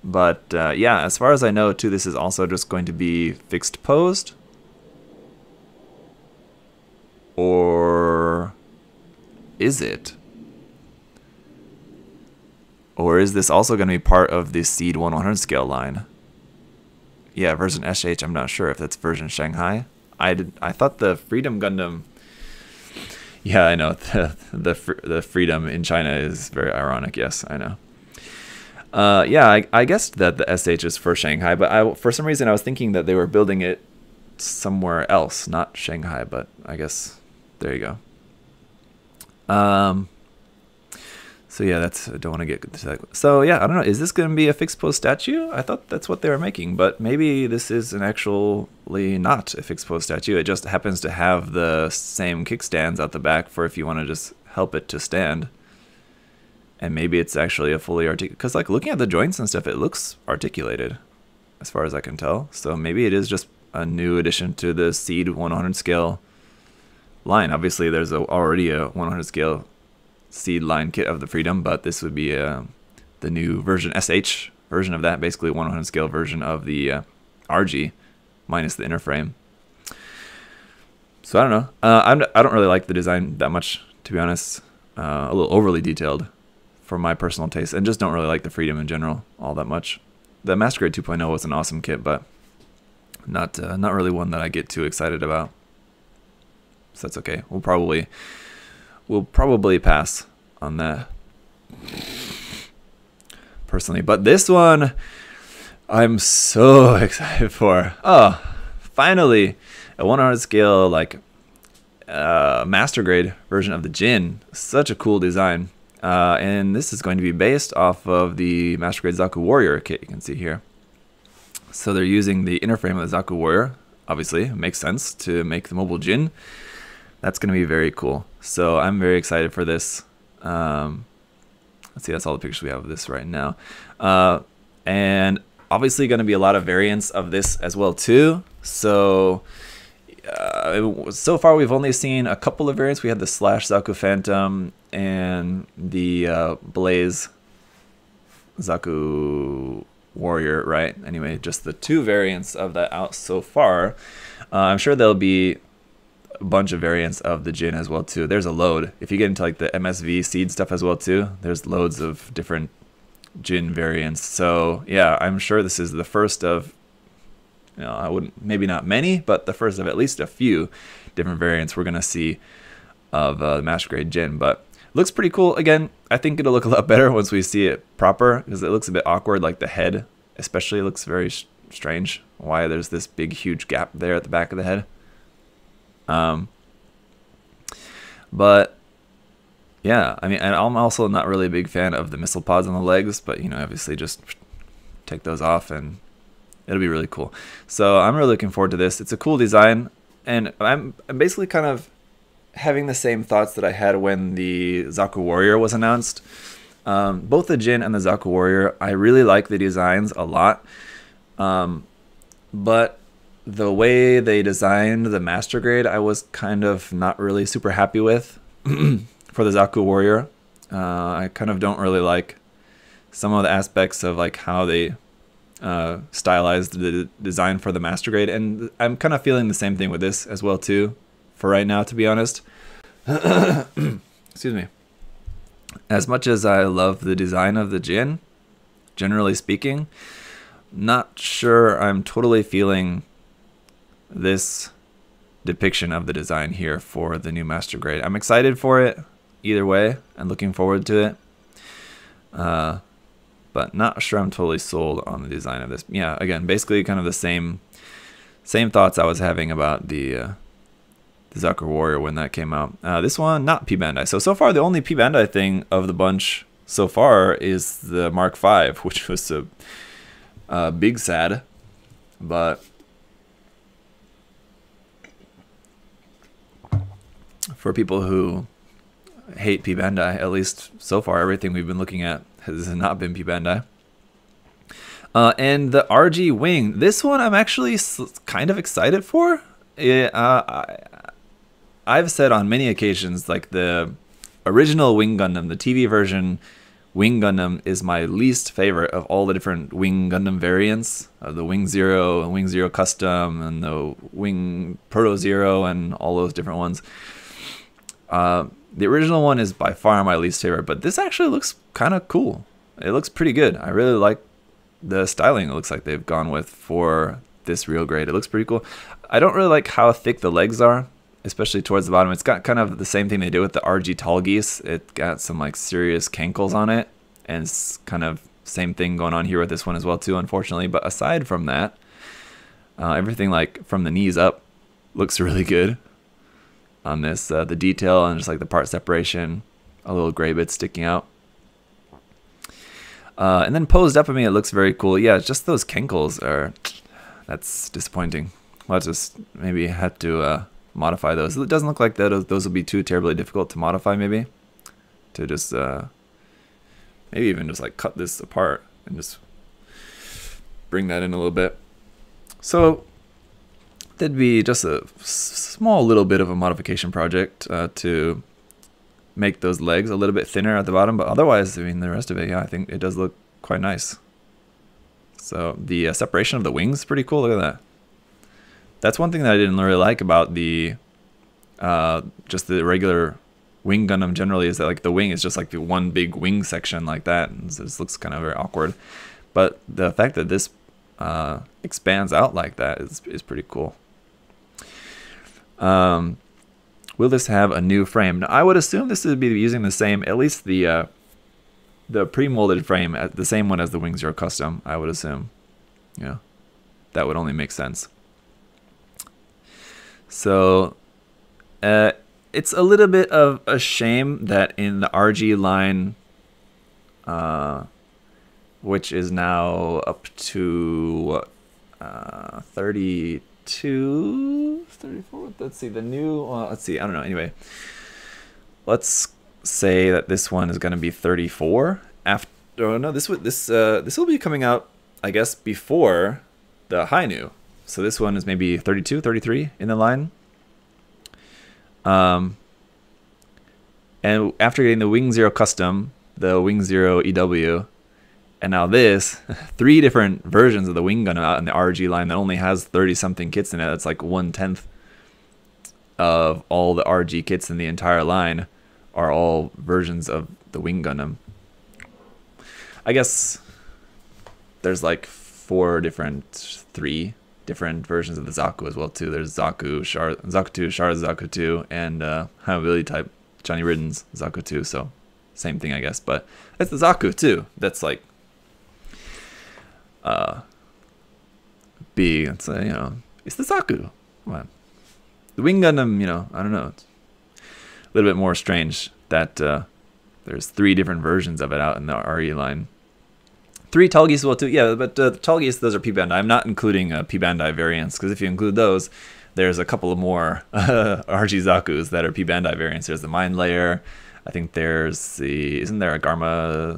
But yeah, as far as I know, too, this is also just going to be fixed posed. Or is it? Or is this also going to be part of the Seed 100 scale line? Yeah, version SH, I'm not sure if that's version Shanghai. I thought the Freedom Gundam... Yeah, I know. The Freedom in China is very ironic. Yes, I know. Yeah, I guessed that the SH is for Shanghai, but for some reason I was thinking that they were building it somewhere else, not Shanghai, but I guess there you go. So yeah, I don't want to get to that. So yeah, I don't know. Is this going to be a fixed pose statue? I thought that's what they were making, but maybe this is actually not a fixed pose statue. It just happens to have the same kickstands out the back for if you want to just help it to stand. And maybe it's actually a fully articulated, because like looking at the joints and stuff, it looks articulated as far as I can tell. So maybe it is just a new addition to the Seed 100 scale line. Obviously, there's already a 100 scale seed line kit of the Freedom, but this would be the new version, SH version of that, basically 100 scale version of the RG minus the inner frame. So I don't know. I don't really like the design that much, to be honest. A little overly detailed for my personal taste, and just don't really like the Freedom in general all that much. The Master Grade 2.0 was an awesome kit, but not really one that I get too excited about. So that's okay. We'll probably pass on that personally. But this one, I'm so excited for. Oh, finally, a 100 scale like Master Grade version of the Jin. Such a cool design. And this is going to be based off of the Master Grade Zaku Warrior kit you can see here. So they're using the inner frame of the Zaku Warrior. Obviously, it makes sense to make the mobile Jin. That's going to be very cool. So I'm very excited for this. Let's see, that's all the pictures we have of this right now. And obviously going to be a lot of variants of this as well too. So so far we've only seen a couple of variants. We had the Slash Zaku Phantom and the Blaze Zaku Warrior, right? Anyway, just the 2 variants of that out so far. I'm sure there'll be a bunch of variants of the Jin as well too. There's a load. If you get into like the MSV seed stuff as well too, there's loads of different Jin variants. So yeah, I'm sure this is the first of, you know, I wouldn't, maybe not many, but the first of at least a few different variants we're gonna see of the Master Grade Jin. But looks pretty cool. Again, I think it'll look a lot better once we see it proper, because it looks a bit awkward, like the head especially looks very strange. Why there's this big huge gap there at the back of the head. But yeah, I mean, and I'm also not really a big fan of the missile pods on the legs, but you know, obviously just take those off and it'll be really cool. So I'm really looking forward to this. It's a cool design, and I'm basically kind of having the same thoughts that I had when the Zaku Warrior was announced. Both the Jin and the Zaku Warrior, I really like the designs a lot. But the way they designed the Master Grade, I was kind of not really super happy with for the Zaku Warrior. I kind of don't really like some of the aspects of like how they stylized the design for the Master Grade, and I'm kind of feeling the same thing with this as well too, for right now, to be honest. Excuse me. As much as I love the design of the Jin, generally speaking, not sure I'm totally feeling this depiction of the design here for the new Master Grade. I'm excited for it either way and looking forward to it. But not sure I'm totally sold on the design of this. Yeah, again, basically kind of the same thoughts I was having about the Zaku Warrior when that came out. This one, not P Bandai. So far, the only P Bandai thing of the bunch so far is the Mark V, which was a big sad. But for people who hate P Bandai, at least so far, everything we've been looking at has not been P Bandai. And the RG Wing, this one I'm actually kind of excited for. I've said on many occasions, like the original Wing Gundam, the TV version Wing Gundam, is my least favorite of all the different Wing Gundam variants. The Wing Zero and Wing Zero Custom and the Wing Proto Zero and all those different ones. The original one is by far my least favorite, but this actually looks kind of cool. It looks pretty good. I really like the styling it looks like they've gone with for this real grade. It looks pretty cool. I don't really like how thick the legs are, especially towards the bottom. It's got kind of the same thing they did with the RG Tall Geese. It got some like serious cankles on it, and it's kind of same thing going on here with this one as well too, unfortunately. But aside from that, everything like from the knees up looks really good on this. The detail and just like the part separation, a little gray bit sticking out. And then posed up, I mean, it looks very cool. Yeah, just those cankles are, that's disappointing. We'll just maybe have to modify those. It doesn't look like that those will be too terribly difficult to modify, maybe. To just, maybe even just like cut this apart and just bring that in a little bit. So, that'd be just a small little bit of a modification project to make those legs a little bit thinner at the bottom, but otherwise, I mean, the rest of it, yeah, I think it does look quite nice. So the separation of the wings is pretty cool. Look at that. That's one thing that I didn't really like about the just the regular wing Gundam generally, is that like the wing is just like the one big wing section like that, and so this looks kind of very awkward. But the fact that this expands out like that is pretty cool. Will this have a new frame? Now, I would assume this would be using the same, at least the pre-molded frame, the same one as the Wing Zero Custom, I would assume. Yeah, that would only make sense. So, it's a little bit of a shame that in the RG line, which is now up to 32, 34, let's see, the new, let's see, I don't know, anyway. Let's say that this one is going to be 34 after, oh no, this will be coming out, I guess, before the Hainu. So this one is maybe 32, 33 in the line. And after getting the Wing Zero Custom, the Wing Zero EW, and now this, 3 different versions of the Wing Gundam out in the RG line that only has 30-something kits in it. That's like 1/10 of all the RG kits in the entire line are all versions of the Wing Gundam. I guess there's like 3 different versions of the Zaku as well too. There's Zaku 2, Char Zaku 2, and Hanabili type Johnny Ridden's Zaku 2. So same thing, I guess, but it's the Zaku too. That's like big. It's you know, it's the Zaku. Come on. The Wing Gundam, you know, I don't know. It's a little bit more strange that there's 3 different versions of it out in the RE line. 3 Tall Geese as well too. Yeah, but Tall Geese, those are P Bandai. I'm not including P Bandai variants, because if you include those, there's a couple of more RG Zakus that are P Bandai variants. There's the Mind Layer. I think there's the, isn't there a Garma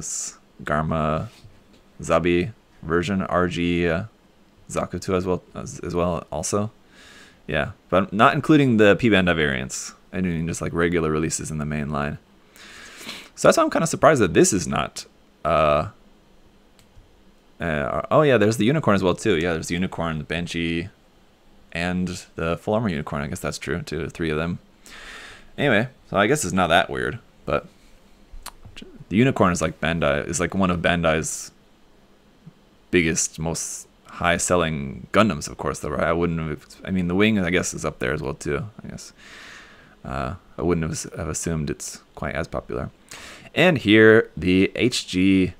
Zabi version RG Zaku 2 as well also. Yeah, but not including the P Bandai variants. I mean just like regular releases in the main line. So that's why I'm kind of surprised that this is not. Oh yeah, there's the Unicorn as well too. Yeah, there's the Unicorn, the Banshee, and the Full Armor Unicorn. I guess that's true too. 3 of them. Anyway, so I guess it's not that weird, but the Unicorn is like Bandai, is like one of Bandai's biggest, most high-selling Gundams, of course. Though, right? I wouldn't have. I mean, the Wing, I guess, is up there as well too. I guess I wouldn't have assumed it's quite as popular. And here, the HG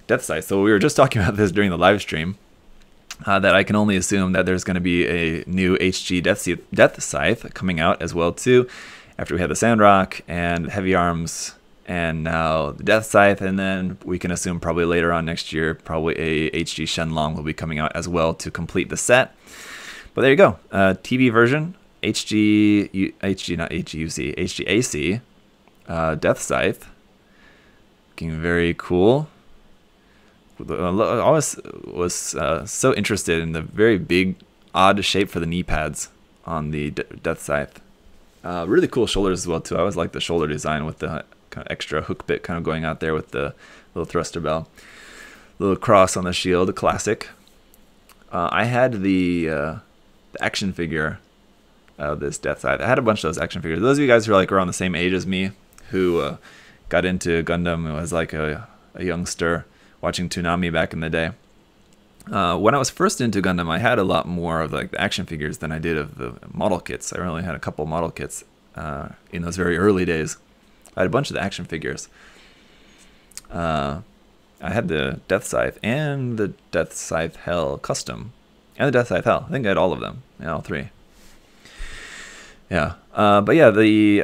Death Scythe. So we were just talking about this during the live stream. That I can only assume that there's going to be a new HG Death Scythe coming out as well too. After we had the Sandrock and Heavy Arms, and now the Death Scythe, and then we can assume probably later on next year, probably a HG Shenlong will be coming out as well to complete the set. But there you go, TV version, HG not HGUC, HGAC, Death Scythe, looking very cool. I always was so interested in the very big, odd shape for the knee pads on the Death Scythe. Really cool shoulders as well too. I always like the shoulder design with the kind of extra hook bit kind of going out there with the little thruster bell. Little cross on the shield, a classic. I had the action figure of this Death Scythe. I had a bunch of those action figures. Those of you guys who are like around the same age as me, who got into Gundam and was like a youngster, watching Toonami back in the day. When I was first into Gundam, I had a lot more of like the action figures than I did of the model kits. I only had a couple model kits in those very early days. I had a bunch of the action figures. I had the Death Scythe and the Death Scythe Hell Custom, and the Death Scythe Hell. I think I had all of them, yeah, all 3. Yeah, but yeah, the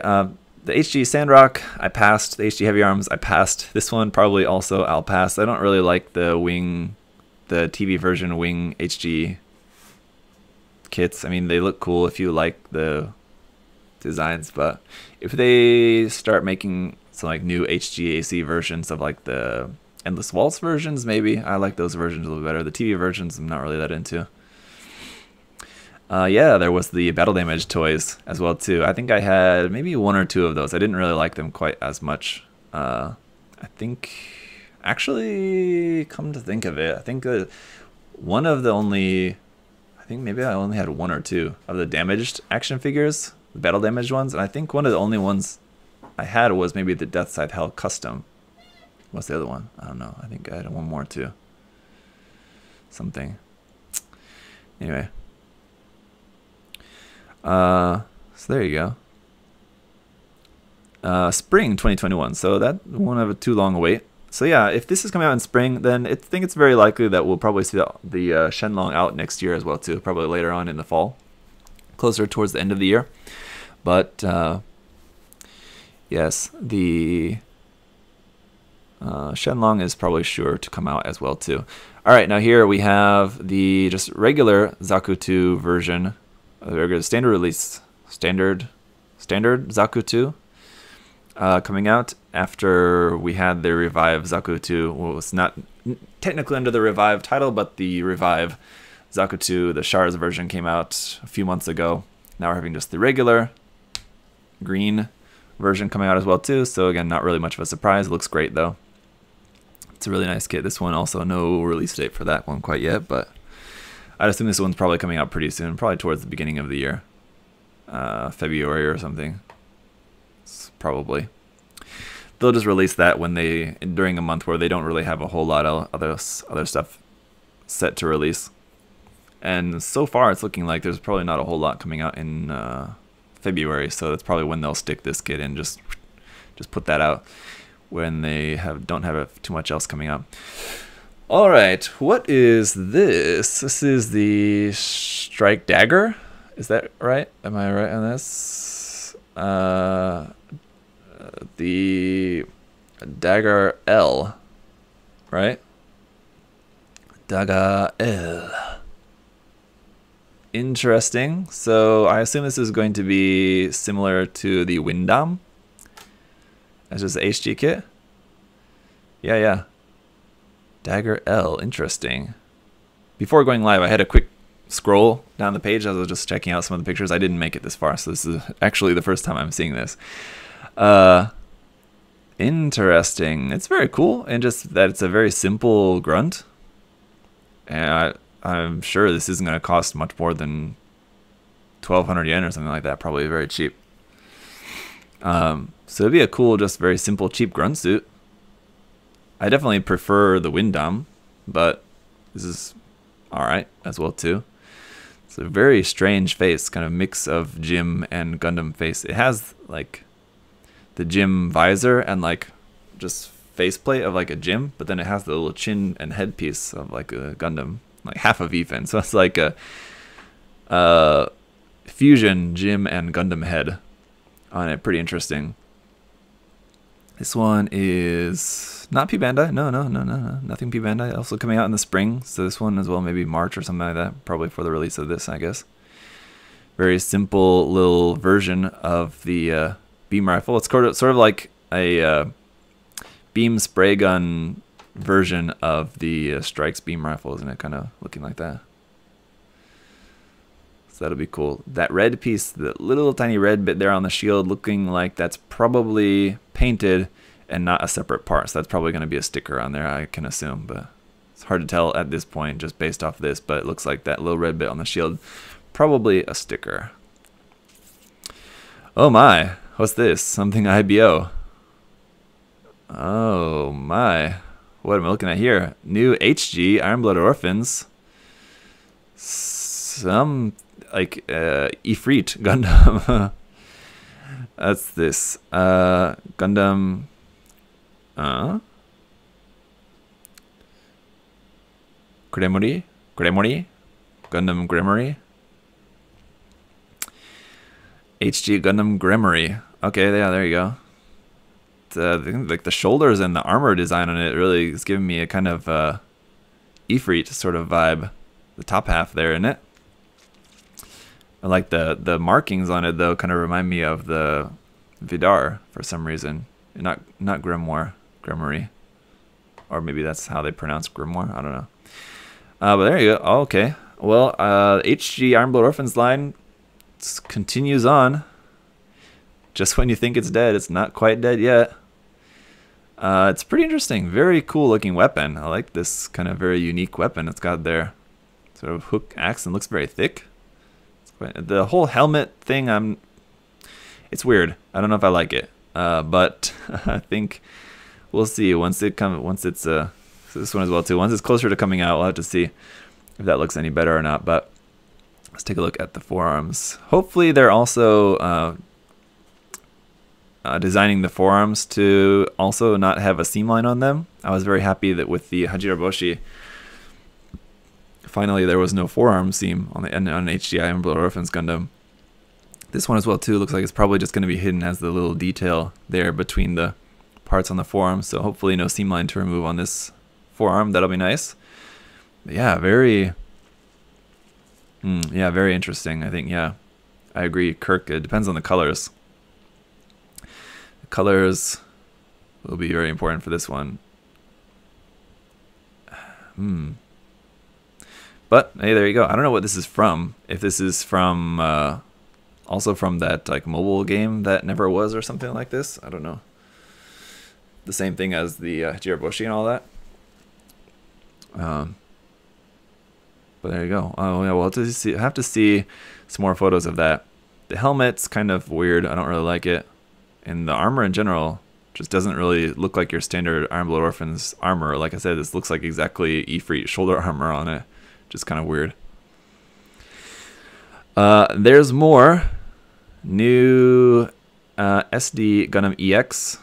HG Sandrock, I passed. The HG Heavy Arms, I passed. This one probably also I'll pass. I don't really like the Wing, the TV version Wing HG kits. I mean, they look cool if you like the designs, but if they start making some like new HGAC versions of like the Endless Waltz versions, maybe I like those versions a little better. The TV versions I'm not really that into. Yeah, there was the battle damage toys as well too. I think I had maybe 1 or 2 of those. I didn't really like them quite as much. I think, actually, come to think of it, I think one of the only, I think maybe I only had 1 or 2 of the damaged action figures, the battle damaged ones, and I think one of the only ones I had was maybe the Death Scythe Hell Custom. What's the other one? I don't know. I think I had 1 more too. Something. Anyway. So there you go. Spring 2021. So that won't have too long a wait. So yeah, if this is coming out in spring, then I think it's very likely that we'll probably see the Shenlong out next year as well too. Probably later on in the fall, closer towards the end of the year. But yes, the Shenlong is probably sure to come out as well too. All right, now here we have the just regular Zakutu version, the regular standard release, standard Zakutu, coming out after we had the Revive Zakutu. Well, it's not technically under the Revive title, but the Revive Zakutu, the Shards version, came out a few months ago. Now we're having just the regular green version coming out as well too. So again, not really much of a surprise. It looks great though. It's a really nice kit. This one also no release date for that one quite yet, but I'd assume this one's probably coming out pretty soon, probably towards the beginning of the year, February or something. Probably. They'll just release that when during a month where they don't really have a whole lot of other stuff set to release. And so far, it's looking like there's probably not a whole lot coming out in February, so that's probably when they'll stick this kit in, just put that out when they don't have too much else coming out. All right, what is this? This is the Strike Dagger. Is that right? Am I right on this? The Dagger L, right? Dagger L. Interesting. So I assume this is going to be similar to the Windam. That's just the HG kit. Yeah. Dagger L. Interesting. Before going live, I had a quick scroll down the page. I was just checking out some of the pictures. I didn't make it this far, so this is actually the first time I'm seeing this. Interesting. It's very cool, and just that it's a very simple grunt. And I'm sure this isn't going to cost much more than 1,200 yen or something like that. Probably very cheap. So it'd be a cool, just very simple, cheap grunt suit. I definitely prefer the Windam, but this is alright as well too. It's a very strange face, kind of mix of Jim and Gundam face. It has like the Jim visor and like just faceplate of like a Jim, but then it has the little chin and headpiece of like a Gundam, like half of Ethan. So it's like a fusion Jim and Gundam head on it. Pretty interesting. This one is not P Bandai. No, nothing P Bandai. Also coming out in the spring. So this one as well, maybe March or something like that. Probably for the release of this, I guess. Very simple little version of the beam rifle. It's sort of like a beam spray gun version of the Strikes beam rifle, isn't it? Kind of looking like that. So that'll be cool. That red piece, the little tiny red bit there on the shield, looking like that's probably painted and not a separate part. So that's probably going to be a sticker on there, I can assume. But it's hard to tell at this point just based off this. But it looks like that little red bit on the shield, probably a sticker. Oh my, what's this? Something IBO. Oh my, what am I looking at here? New HG Iron-Blooded Orphans. Some like Ifrit Gundam. That's this Gundam. Gremory, Gundam Gremory. HG Gundam Gremory. Okay, yeah, there you go. Like the shoulders and the armor design on it really is giving me a kind of Ifrit sort of vibe. The top half there, isn't it? I like the markings on it though, kind of remind me of the Vidar for some reason. Not Gremory. Or maybe that's how they pronounce Grimoire. I don't know. But there you go. Oh, okay. well, HG Ironblood Orphans line continues on. Just when you think it's dead, it's not quite dead yet. It's pretty interesting. Very cool looking weapon. I like this kind of very unique weapon it's got there. Sort of hook axe and looks very thick. The whole helmet thing, it's weird. I don't know if I like it. But I think we'll see once it's so this one as well too. Once it's closer to coming out, we'll have to see if that looks any better or not. But let's take a look at the forearms. Hopefully they're also designing the forearms to also not have a seam line on them. I was very happy that with the Hajiraboshi, finally there was no forearm seam on the HGI Ironblood Orphans Gundam. This one as well too looks like it's probably just going to be hidden as the little detail there between the parts on the forearm. So hopefully no seam line to remove on this forearm. That'll be nice. But yeah, very interesting. I think, yeah, I agree, Kirk. It depends on the colors. The colors will be very important for this one. But hey, there you go. I don't know what this is from. If this is from also from that like mobile game that never was or something like this. I don't know. The same thing as the Hajiraboshi and all that. But there you go. Oh yeah, we'll have to see some more photos of that. The helmet's kind of weird. I don't really like it. And the armor in general just doesn't really look like your standard Ironblood Orphans armor. Like I said, this looks like exactly Ifrit shoulder armor on it. Just kind of weird. There's more new SD Gundam EX.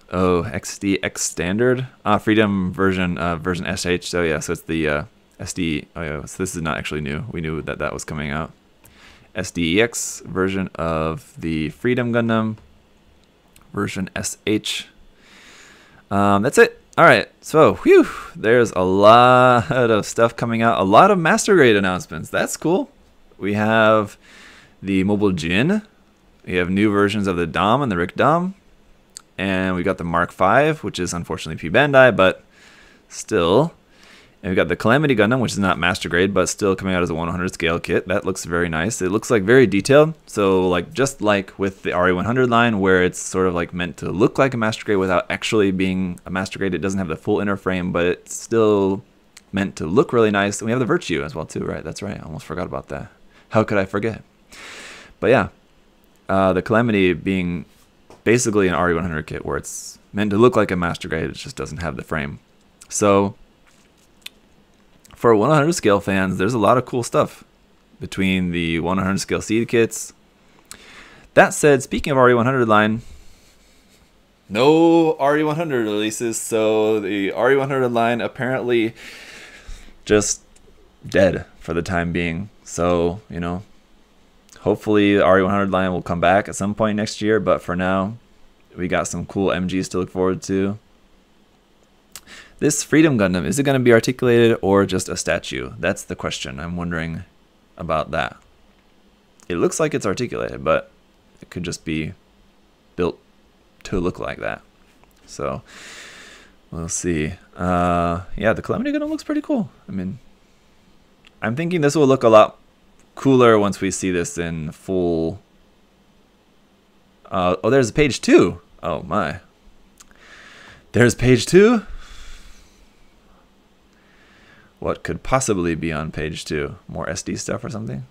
Oh, XDX standard. Freedom version SH. So yeah, so it's the SD. Oh yeah, so this is not actually new. We knew that that was coming out. SDEX version of the Freedom Gundam. Version SH. That's it. All right. So, whew, there's a lot of stuff coming out. A lot of Master Grade announcements. That's cool. We have the Mobile Jin. We have new versions of the Dom and the Rick Dom. And we got the Mark V, which is unfortunately P Bandai, but still. And we got the Calamity Gundam, which is not Master Grade, but still coming out as a 100 scale kit. That looks very nice. It looks like very detailed. So like just like with the RE100 line, where it's sort of like meant to look like a Master Grade without actually being a Master Grade. It doesn't have the full inner frame, but it's still meant to look really nice. And we have the Virtue as well too, right? That's right. I almost forgot about that. How could I forget? But yeah, the Calamity being basically an RE100 kit where it's meant to look like a Master Grade. It just doesn't have the frame. So for 100 scale fans, there's a lot of cool stuff between the 100 scale seed kits. That said, speaking of RE100 line, no RE100 releases, so the RE100 line apparently just dead for the time being. So, you know, hopefully the RE100 line will come back at some point next year, but for now, we got some cool MGs to look forward to. This Freedom Gundam, is it going to be articulated or just a statue? That's the question. I'm wondering about that. It looks like it's articulated, but it could just be built to look like that. So we'll see. Yeah, the Calamity Gundam looks pretty cool. I mean, I'm thinking this will look a lot cooler once we see this in full. Oh, there's page 2. Oh my. There's page 2? What could possibly be on page 2? More SD stuff or something?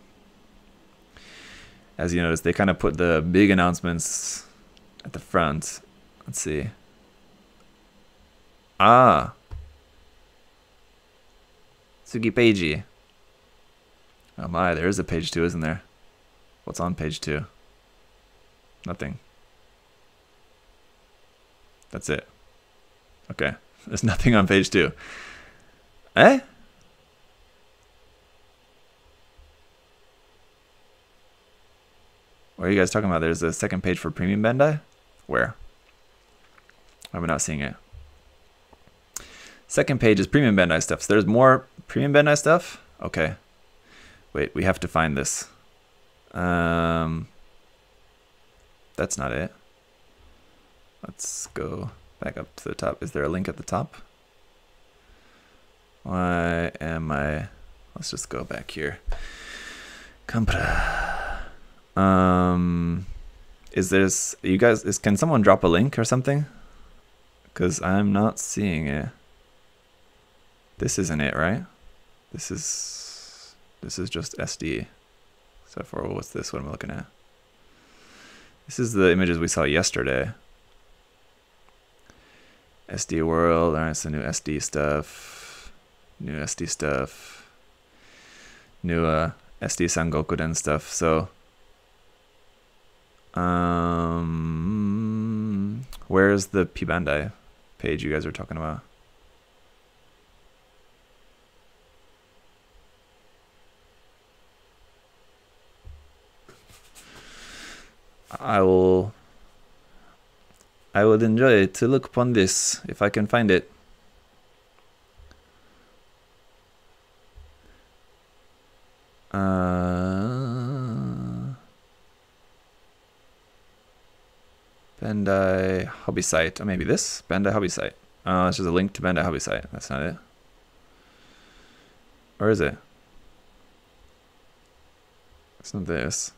As you notice, they kind of put the big announcements at the front. Let's see. Ah. Tsugi Peiji. Oh my, there is a page 2, isn't there? What's on page 2? Nothing. That's it. Okay. There's nothing on page 2. Eh? What are you guys talking about? There's a second page for Premium Bandai? Where? Why am I not seeing it? Second page is Premium Bandai stuff. So there's more Premium Bandai stuff? Okay. Wait, we have to find this. That's not it. Let's go back up to the top. Is there a link at the top? Why am I let's just go back here. Gunpla. Is this, you guys, can someone drop a link or something? Because I'm not seeing it. This isn't it, right? This is just SD. So for what's this? What am I looking at? This is the images we saw yesterday. SD world. All right, so new SD stuff. New SD stuff. New SD Sangokuden stuff. So, where's the P Bandai page you guys are talking about? I would enjoy to look upon this if I can find it. Bandai hobby site. Oh, maybe this Bandai hobby site. Oh, it's just a link to Bandai hobby site. That's not it. Or is it? It's not this.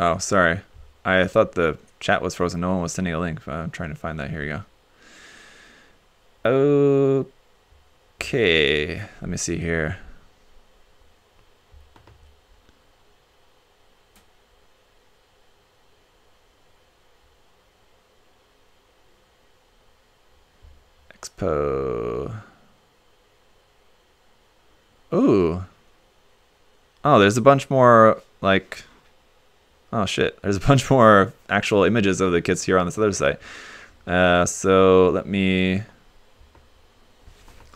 Oh, sorry. I thought the chat was frozen. No one was sending a link. But I'm trying to find that. Here you go. Okay. Let me see here. Expo. Ooh. Oh, there's a bunch more, like... Oh shit, there's a bunch more actual images of the kits here on this other site. So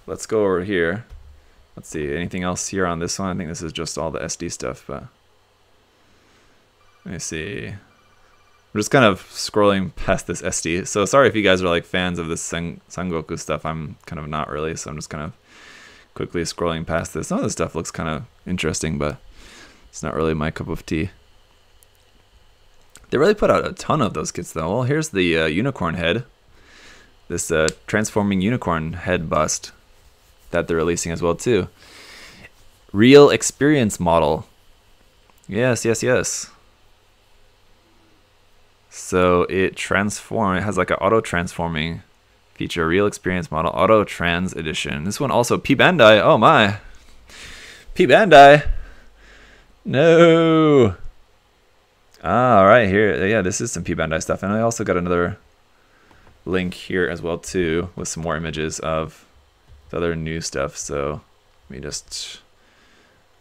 let's go over here. Let's see, anything else here on this one? I think this is just all the SD stuff, but let me see. I'm just kind of scrolling past this SD. So sorry if you guys are like fans of this Sangoku stuff. I'm kind of not really, so I'm just kind of quickly scrolling past this. Some of this stuff looks kind of interesting, but it's not really my cup of tea. They really put out a ton of those kits though. Well, here's the unicorn head. This transforming unicorn head bust that they're releasing as well too. Real experience model. Yes, yes, yes. So it has like an auto transforming feature. Real experience model, auto trans edition. This one also P Bandai. Oh my. P Bandai. No. All right, here, yeah, this is some P Bandai stuff, and I also got another link here as well too, with some more images of the other new stuff. So let me just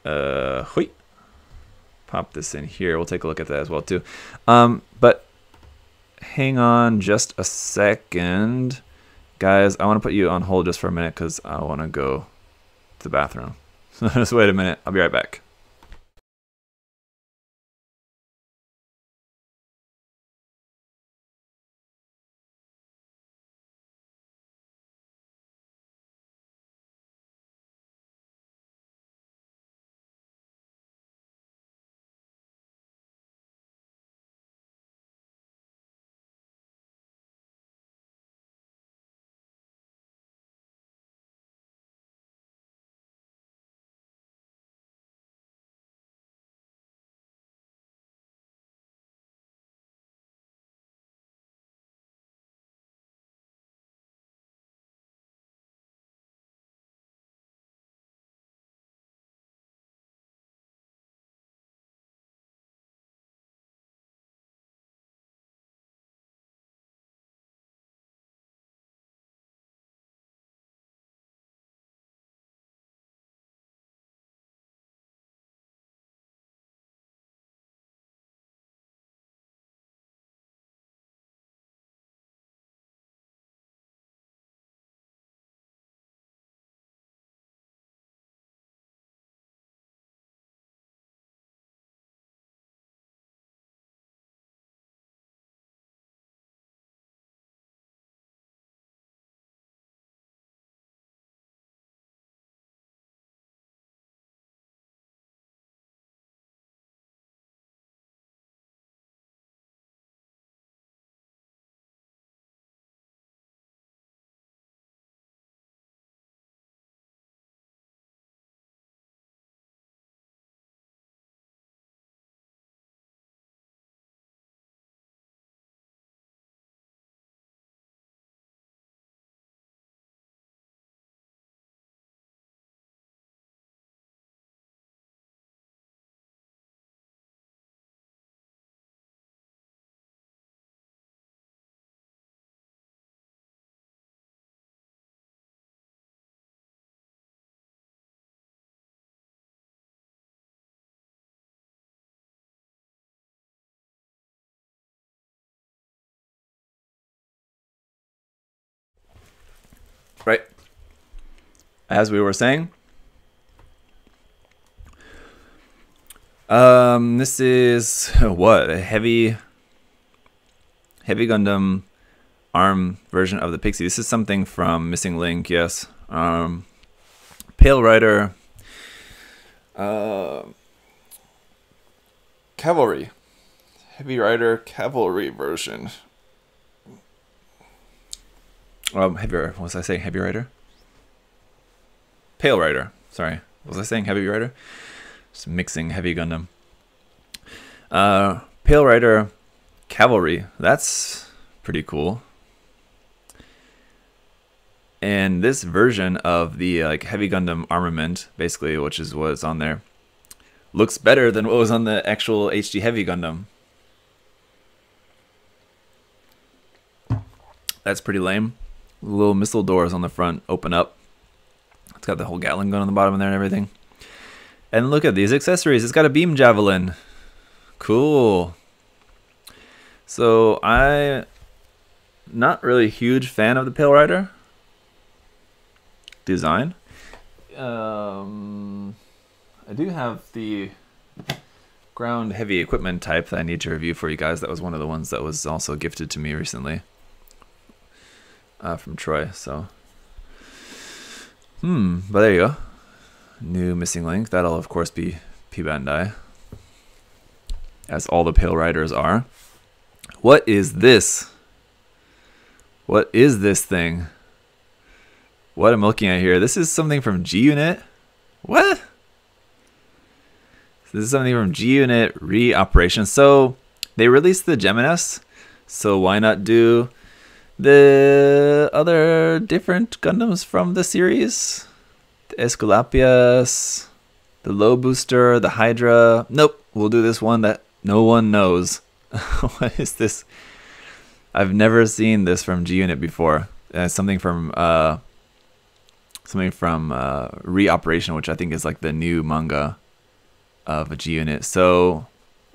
pop this in here. We'll take a look at that as well too. But hang on just a second, guys. I want to put you on hold just for a minute because I want to go to the bathroom. Just wait a minute. I'll be right back. Right. As we were saying, this is what, a heavy Gundam ARM version of the Pixie. This is something from Missing Link, yes. Pale Rider, Cavalry, Heavy Rider Cavalry version. Heavy Rider. Was I saying Heavy Rider? Pale Rider. Sorry. Was I saying Heavy Rider? Just mixing Heavy Gundam. Pale Rider Cavalry. That's pretty cool. And this version of the like Heavy Gundam armament, basically, which is what's on there, looks better than what was on the actual HD Heavy Gundam. That's pretty lame. Little missile doors on the front open up. It's got the whole Gatling gun on the bottom there and everything. And look at these accessories. It's got a beam javelin. Cool. So I'm not really a huge fan of the Pale Rider design. I do have the ground heavy equipment type that I need to review for you guys. That was one of the ones that was also gifted to me recently from Troy. So, but there you go. New Missing Link. That'll of course be P Bandai, as all the Pale Riders are. What is this? What is this thing? What I'm looking at here? This is something from G-Unit. What? This is something from G-Unit Reoperation. So they released the Geminis, so why not do the other different Gundams from the series? The Esculapius, the Low Booster, the Hydra. Nope, we'll do this one that no one knows. What is this? I've never seen this from G-Unit before. Something from Reoperation, which I think is like the new manga of a G-Unit. So,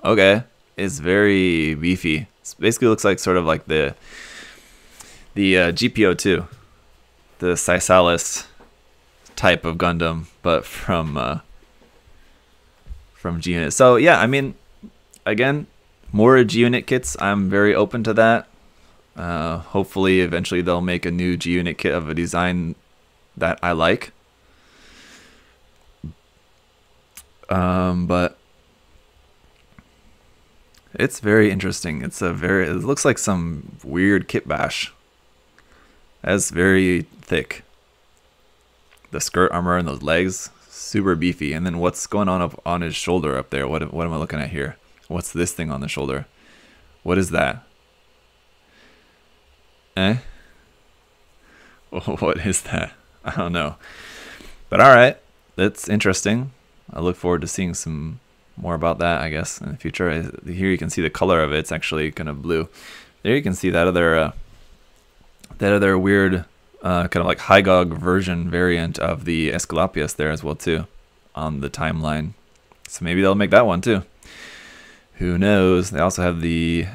okay, it's very beefy. It basically looks like sort of like the GPO2, the Scythe type of Gundam, but from G-Unit. So yeah, I mean, again, more G-Unit kits. I'm very open to that. Hopefully, eventually they'll make a new G-Unit kit of a design that I like. But it's very interesting. It looks like some weird kit bash. That's very thick. The skirt armor and those legs, super beefy. And then what's going on up on his shoulder up there? What am I looking at here? What's this thing on the shoulder? What is that? What is that? I don't know. But alright, that's interesting. I look forward to seeing some more about that, I guess, in the future. Here you can see the color of it. It's actually kind of blue. There you can see that other weird kind of like Hygog version variant of the Esculapius there as well too on the timeline. So maybe they'll make that one too. Who knows? They also have the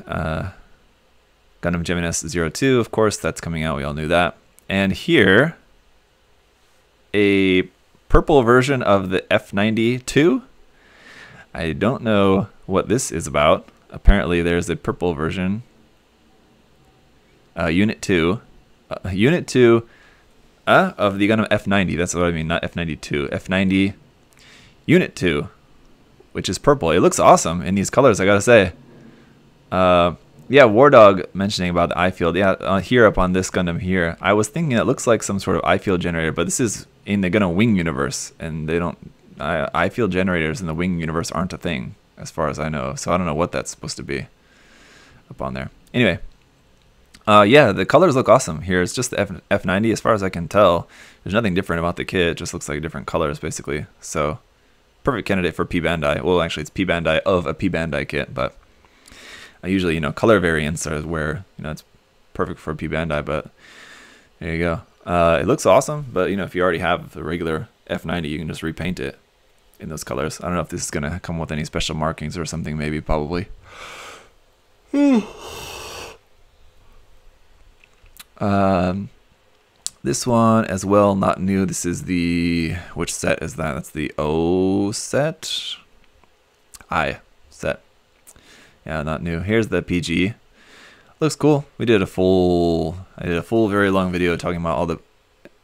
Gundam Geminis 02, of course, that's coming out. We all knew that. And here, a purple version of the F92. I don't know what this is about. Apparently, there's a purple version. Unit 2. Unit 2 of the Gundam F90. That's what I mean, not F92. F90 Unit 2, which is purple. It looks awesome in these colors, I gotta say. Yeah, War Dog mentioning about the eye field. Yeah, here up on this Gundam here, I was thinking it looks like some sort of eye field generator, but this is in the Gundam Wing universe, and they don't. Eye field generators in the Wing universe aren't a thing, as far as I know. So I don't know what that's supposed to be up on there. Anyway, yeah, the colors look awesome here. It's just the F90, as far as I can tell. There's nothing different about the kit. It just looks like different colors, basically. So perfect candidate for P Bandai. Well, actually, it's P Bandai of a P Bandai kit, but usually, color variants are where, it's perfect for P Bandai, but there you go. It looks awesome, but, if you already have the regular F90, you can just repaint it in those colors. I don't know if this is going to come with any special markings or something, maybe, probably. This one as well, not new. This is the, which set is that? That's the O set? I set. Yeah, not new. Here's the PG. Looks cool. I did a full very long video talking about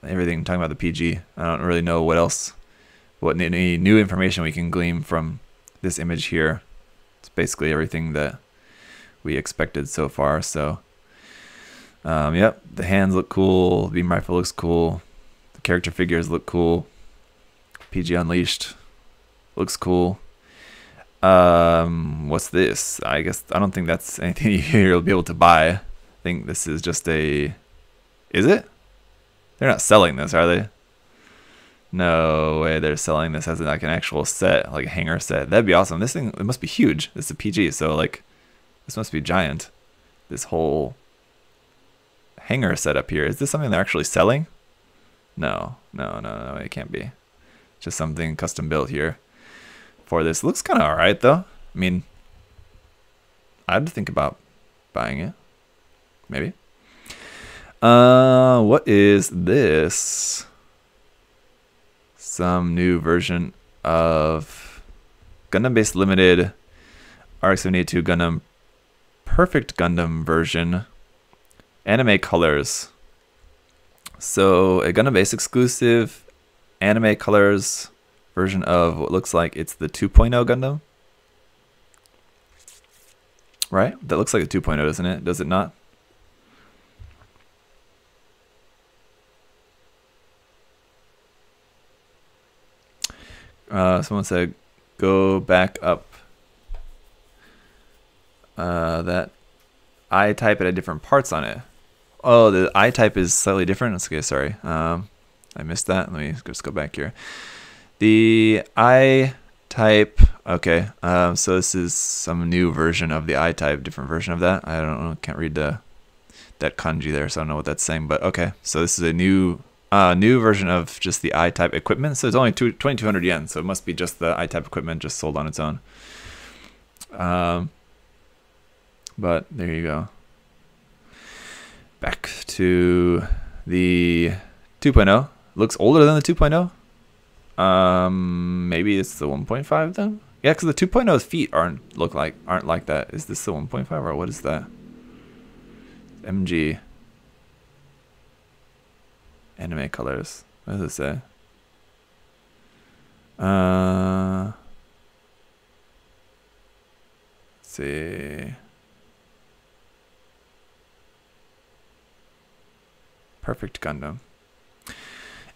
everything, talking about the PG. I don't really know what any new information we can glean from this image here. It's basically everything that we expected so far. So, yep, the hands look cool. The beam rifle looks cool. The character figures look cool. PG Unleashed looks cool. What's this? I guess I don't think that's anything you'll be able to buy. I think this is just is it? They're not selling this, are they? No way they're selling this as like an actual set, like a hanger set. That'd be awesome. This thing, it must be huge. This is a PG, so like this must be giant. This whole hanger set up here. Is this something they're actually selling? No, it can't be. Just something custom built here for this. Looks kind of alright though. I mean, I'd think about buying it. Maybe. What is this? Some new version of Gundam Base Limited RX-78 Gundam Perfect Gundam version. Anime colors. So a Gundam Base exclusive anime colors version of what looks like it's the 2.0 Gundam. Right? That looks like a 2.0, doesn't it? Does it not? Someone said, go back up. That I type it had different parts on it. Oh, the I type is slightly different. That's okay, sorry. I missed that. Let me just go back here. The I type, okay. So this is some new version of the I type, different version of that. I don't know, can't read that kanji there, so I don't know what that's saying. But okay, so this is a new version of just the I type equipment. So it's only 2,200 yen. So it must be just the I type equipment just sold on its own. But there you go. Back to the 2.0. Looks older than the 2.0. Maybe it's the 1.5 then. Yeah, because the 2.0's feet aren't like that. Is this the 1.5 or what is that? MG. Anime colors. What does it say? Let's see. Perfect Gundam.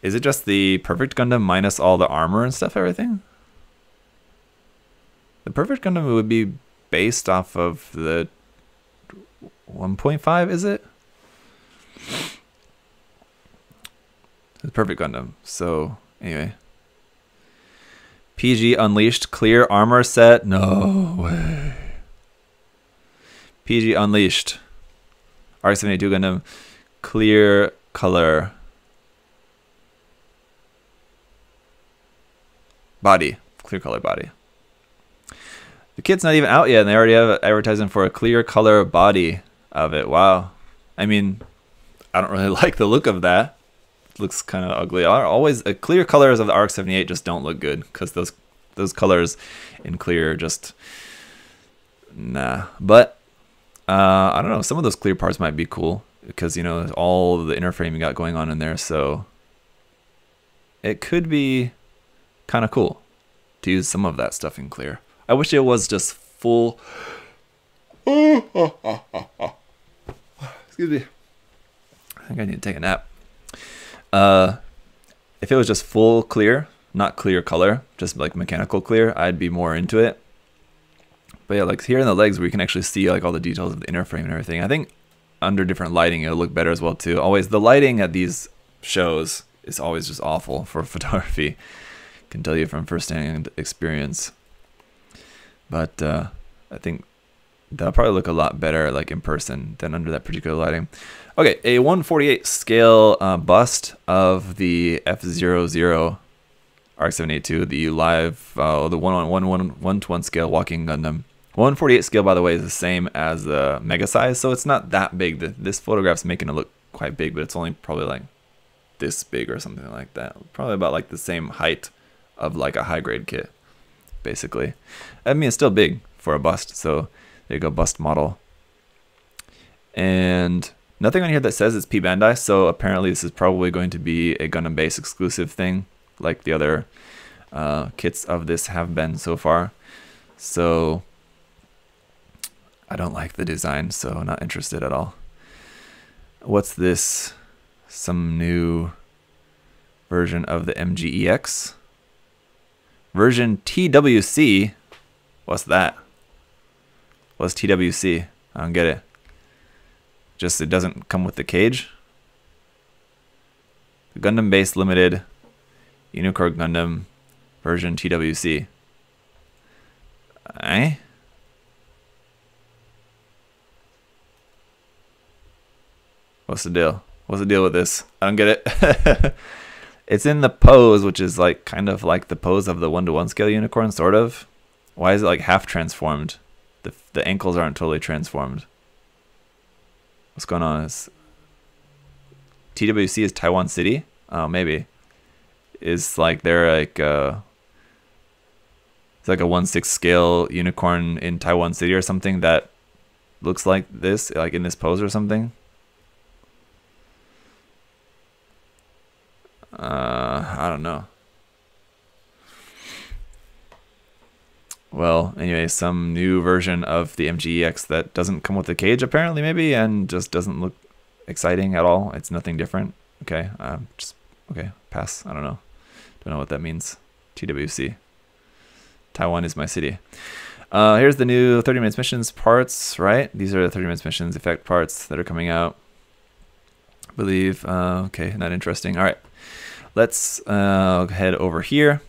Is it just the Perfect Gundam minus all the armor and stuff, everything? The Perfect Gundam would be based off of the 1.5, is it? The Perfect Gundam. So, anyway. PG Unleashed clear armor set. No way. PG Unleashed. RX-78 Gundam clear color body. Clear color body. The kit's not even out yet and they already have advertising for a clear color body of it. Wow. I mean, I don't really like the look of that. It looks kind of ugly. Always clear colors of the RX-78 just don't look good because those colors in clear just nah. But I don't know, some of those clear parts might be cool because, you know, all the inner frame you got going on in there, so it could be kind of cool to use some of that stuff in clear. I wish it was just full. Excuse me. I think I need to take a nap. If it was just full clear, not clear color, just like mechanical clear, I'd be more into it. But yeah, like here in the legs where you can actually see like all the details of the inner frame and everything, I think under different lighting it'll look better as well too. Always the lighting at these shows is always just awful for photography. Can tell you from first-hand experience. But I think they'll probably look a lot better like in person than under that particular lighting. Okay, a 1/48 scale bust of the F00 RX-78 the live, the 1:1 scale walking Gundam. 1/48 scale, by the way, is the same as the mega size, so it's not that big. This photograph's making it look quite big, but it's only probably like this big or something like that. Probably about like the same height of like a high grade kit, basically. I mean, it's still big for a bust, so there you go, bust model. And nothing on here that says it's P Bandai, so apparently this is probably going to be a Gundam base exclusive thing, like the other kits of this have been so far. So I don't like the design, so not interested at all. What's this? Some new version of the MGEX? Version TWC? What's that? What's TWC? I don't get it. Just it doesn't come with the cage? The Gundam Base Limited Unicorn Gundam version TWC. Eh? What's the deal? What's the deal with this? I don't get it. It's in the pose, which is like kind of like the pose of the 1-to-1 scale unicorn, sort of. Why is it like half transformed? The ankles aren't totally transformed. What's going on? Is TWC is Taiwan City? Oh, maybe. Is like they're like it's like a 1/6 scale unicorn in Taiwan City or something that looks like this, like in this pose or something. I don't know. Well, anyway, some new version of the MGEX that doesn't come with a cage apparently, maybe, and just doesn't look exciting at all. It's nothing different. Okay, okay, pass. I don't know. Don't know what that means. TWC. Taiwan is my city. Here's the new 30 minutes missions parts, right? These are the 30 minutes missions effect parts that are coming out, I believe. Okay, not interesting. All right, let's head over here.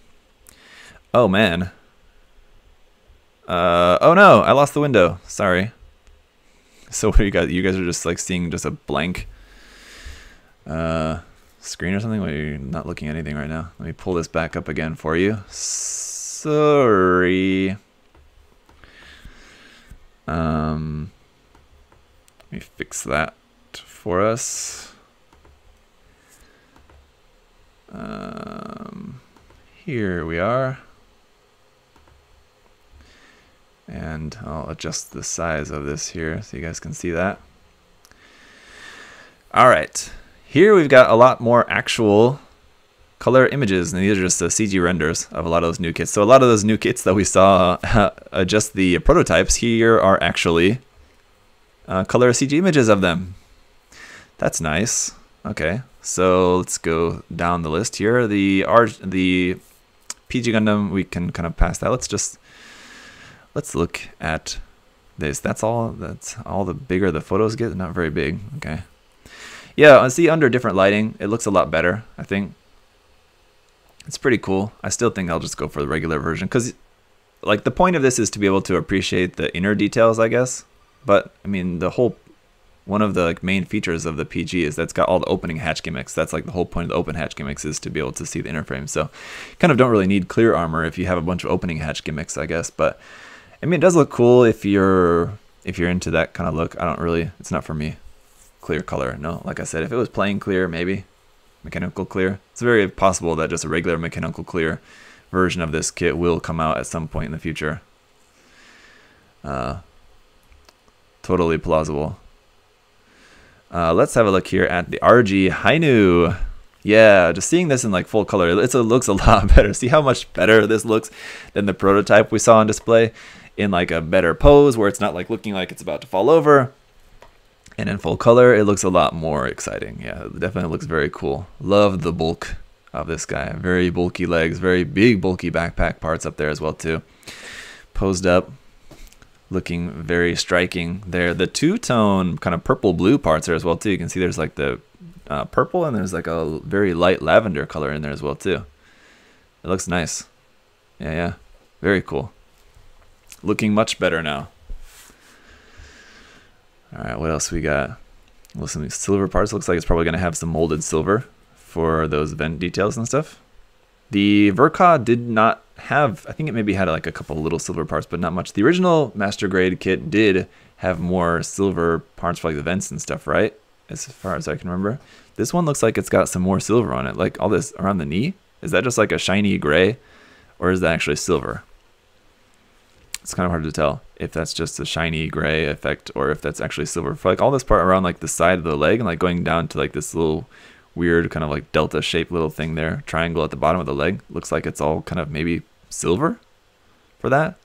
Oh man. Oh no, I lost the window. Sorry. So what you guys are just like seeing just a blank screen or something? Well, you're not looking at anything right now. Let me pull this back up again for you. Sorry. Let me fix that for us. Here we are. And I'll adjust the size of this here so you guys can see that. All right, here we've got a lot more actual color images, and these are just the CG renders of a lot of those new kits. So a lot of those new kits that we saw, just the prototypes, here are actually color CG images of them. That's nice. Okay, so let's go down the list here. The PG Gundam, we can kind of pass that. Let's look at this. That's all the bigger the photos get. Not very big. Okay. Yeah, I see under different lighting, it looks a lot better, I think. It's pretty cool. I still think I'll just go for the regular version because like the point of this is to be able to appreciate the inner details, I guess. But I mean, one of the like main features of the PG is that's got all the opening hatch gimmicks. That's like the whole point of the open hatch gimmicks is to be able to see the inner frame. So kind of don't really need clear armor if you have a bunch of opening hatch gimmicks, I guess. But I mean, it does look cool if you're into that kind of look. It's not for me. Clear color, no. Like I said, if it was plain clear, maybe mechanical clear. It's very possible that just a regular mechanical clear version of this kit will come out at some point in the future. Totally plausible. Let's have a look here at the RG Hainu. Yeah, just seeing this in like full color, it looks a lot better. See how much better this looks than the prototype we saw on display in like a better pose where it's not like looking like it's about to fall over. And in full color, it looks a lot more exciting. Yeah, it definitely looks very cool. Love the bulk of this guy. Very bulky legs, very big bulky backpack parts up there as well too. Posed up, looking very striking there. The two-tone kind of purple-blue parts there as well too. You can see there's like the purple and there's like a very light lavender color in there as well too. It looks nice. Yeah, very cool. Looking much better now. All right, what else we got? Well, some silver parts. Looks like it's probably going to have some molded silver for those vent details and stuff. The Verka did not have, I think it maybe had like a couple little silver parts, but not much. The original Master Grade kit did have more silver parts for like the vents and stuff, right? as far as I can remember. This one looks like it's got some more silver on it, like all this around the knee. Is that just like a shiny gray, or is that actually silver? It's kind of hard to tell if that's just a shiny gray effect or if that's actually silver. For like all this part around like the side of the leg and like going down to like this little weird kind of like delta shaped little thing there, triangle at the bottom of the leg, looks like it's all kind of maybe silver for that.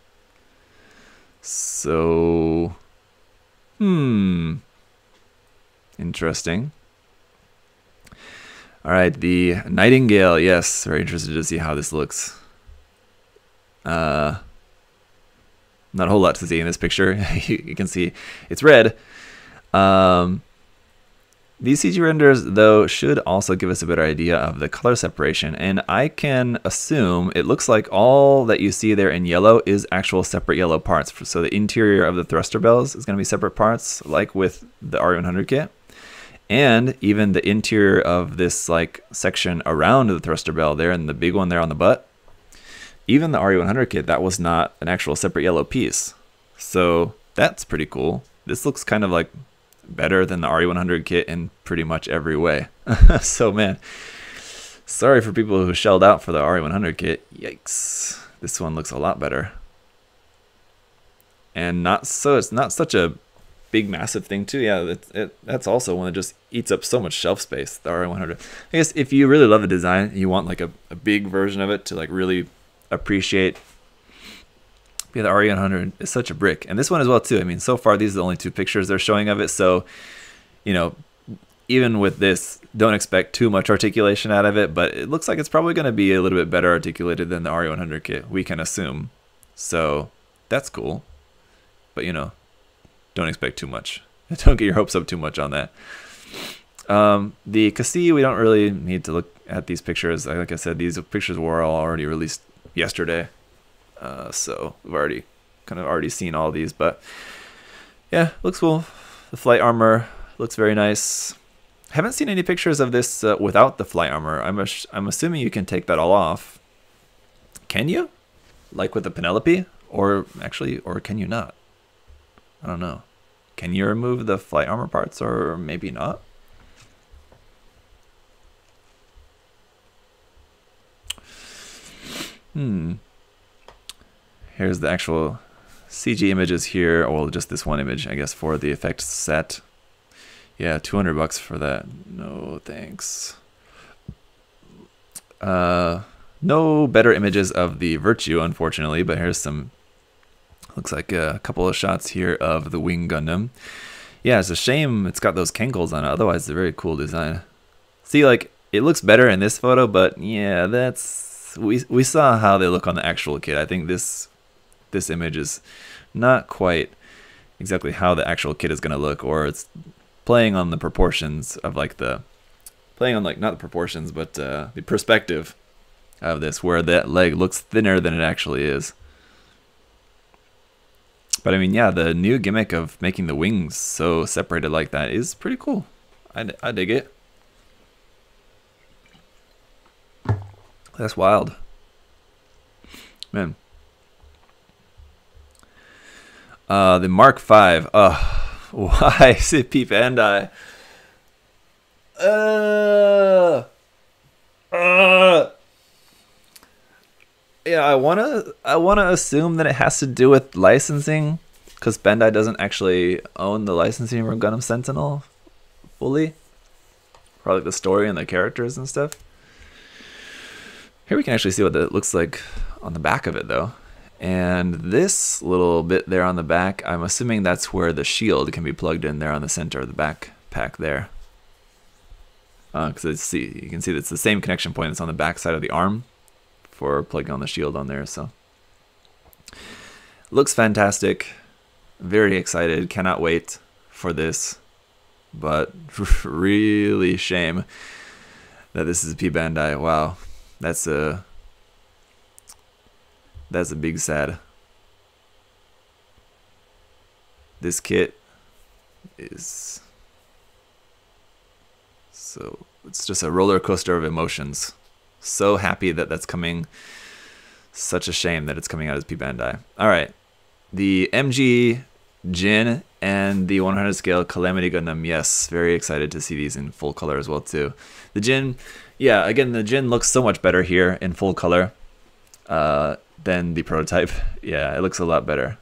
So, interesting. All right, the nightingale. Yes, very interested to see how this looks. Not a whole lot to see in this picture. You can see it's red. These CG renders, though, should also give us a better idea of the color separation. And I can assume it looks like all that you see there in yellow is actual separate yellow parts. So the interior of the thruster bells is going to be separate parts, like with the RE100 kit. And even the interior of this like section around the thruster bell there and the big one there on the butt, even the RE100 kit, that was not an actual separate yellow piece. So that's pretty cool. This looks kind of like better than the RE100 kit in pretty much every way. So man, sorry for people who shelled out for the RE100 kit. Yikes. This one looks a lot better. And it's not such a big massive thing too. Yeah, that's also one that just eats up so much shelf space, the RE100. I guess if you really love the design, you want like a big version of it to like really appreciate. Yeah, the RE100 is such a brick, and this one as well too. I mean, so far these are the only two pictures they're showing of it, so you know, even with this, don't expect too much articulation out of it, but it looks like it's probably going to be a little bit better articulated than the RE100 kit, we can assume. So that's cool, but you know, don't expect too much. Don't get your hopes up too much on that. The cassis, we don't really need to look at these pictures. Like I said, these pictures were all already released yesterday, so we've already seen all these. But yeah, looks cool. The flight armor looks very nice. Haven't seen any pictures of this without the flight armor. I'm assuming you can take that all off. Can you? Like with the Penelope, or can you not? I don't know. Can you remove the flight armor parts, or maybe not? Here's the actual CG images here, or well, just this one image, I guess, for the effects set. Yeah, $200 for that. No thanks. No better images of the Virtue, unfortunately, but here's some. Looks like a couple of shots here of the Wing Gundam. Yeah, it's a shame it's got those Kangles on it. Otherwise, it's a very cool design. See, like, it looks better in this photo, but yeah, that's... We saw how they look on the actual kit. I think this image is not quite exactly how the actual kit is going to look, or it's playing on the proportions of, like, not the proportions, but the perspective of this, where that leg looks thinner than it actually is. But I mean, yeah, the new gimmick of making the wings so separated like that is pretty cool. I dig it. That's wild. Man. The Mark V. Why is it P Bandai? Yeah, I wanna assume that it has to do with licensing, because Bandai doesn't actually own the licensing for Gundam Sentinel fully. Probably the story and the characters and stuff. Here we can actually see what it looks like on the back of it, though. And this little bit there on the back, I'm assuming that's where the shield can be plugged in there on the center of the backpack there. Because you can see that's the same connection point that's on the back side of the arm for plugging on the shield on there. So looks fantastic. Very excited. Cannot wait for this. But really shame that this is P Bandai. Wow. That's a big sad. This kit is so, it's just a roller coaster of emotions. So happy that that's coming. Such a shame that it's coming out as P Bandai. All right, the MG Jin And the 100 scale Calamity Gundam, yes, very excited to see these in full color as well too. The Jin, yeah, again, the Jin looks so much better here in full color than the prototype. Yeah, it looks a lot better.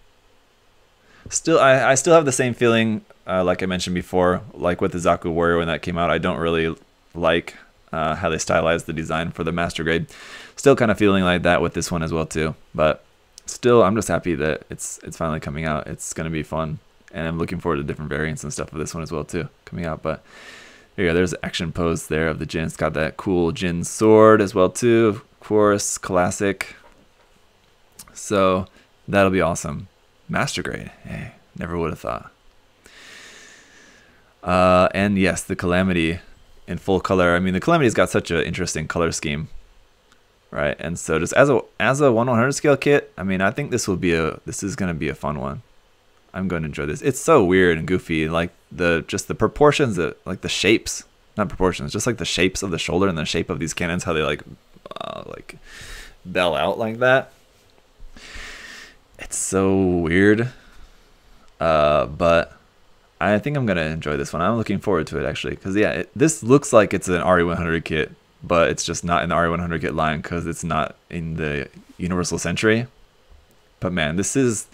Still, I still have the same feeling, like I mentioned before, like with the Zaku Warrior when that came out. I don't really like how they stylized the design for the Master Grade. Still kind of feeling like that with this one as well too. But still, I'm just happy that it's finally coming out. It's gonna be fun. And I'm looking forward to different variants and stuff of this one as well too, coming out. But there you go, there's the action pose there of the Jin. It's got that cool Jin sword as well too, of course, classic. So that'll be awesome. Master Grade, hey, never would have thought. And yes, the Calamity in full color. I mean, the Calamity's got such an interesting color scheme, right? And so just as a 1/100 scale kit, I mean, I think this is gonna be a fun one. I'm going to enjoy this. It's so weird and goofy, like just the proportions, like the shapes, not proportions, just like the shapes of the shoulder and the shape of these cannons, how they like bell out like that. It's so weird, but I think I'm gonna enjoy this one. I'm looking forward to it actually, because yeah, this looks like it's an RE100 kit, but it's just not in the RE100 kit line because it's not in the Universal Century. But man, this has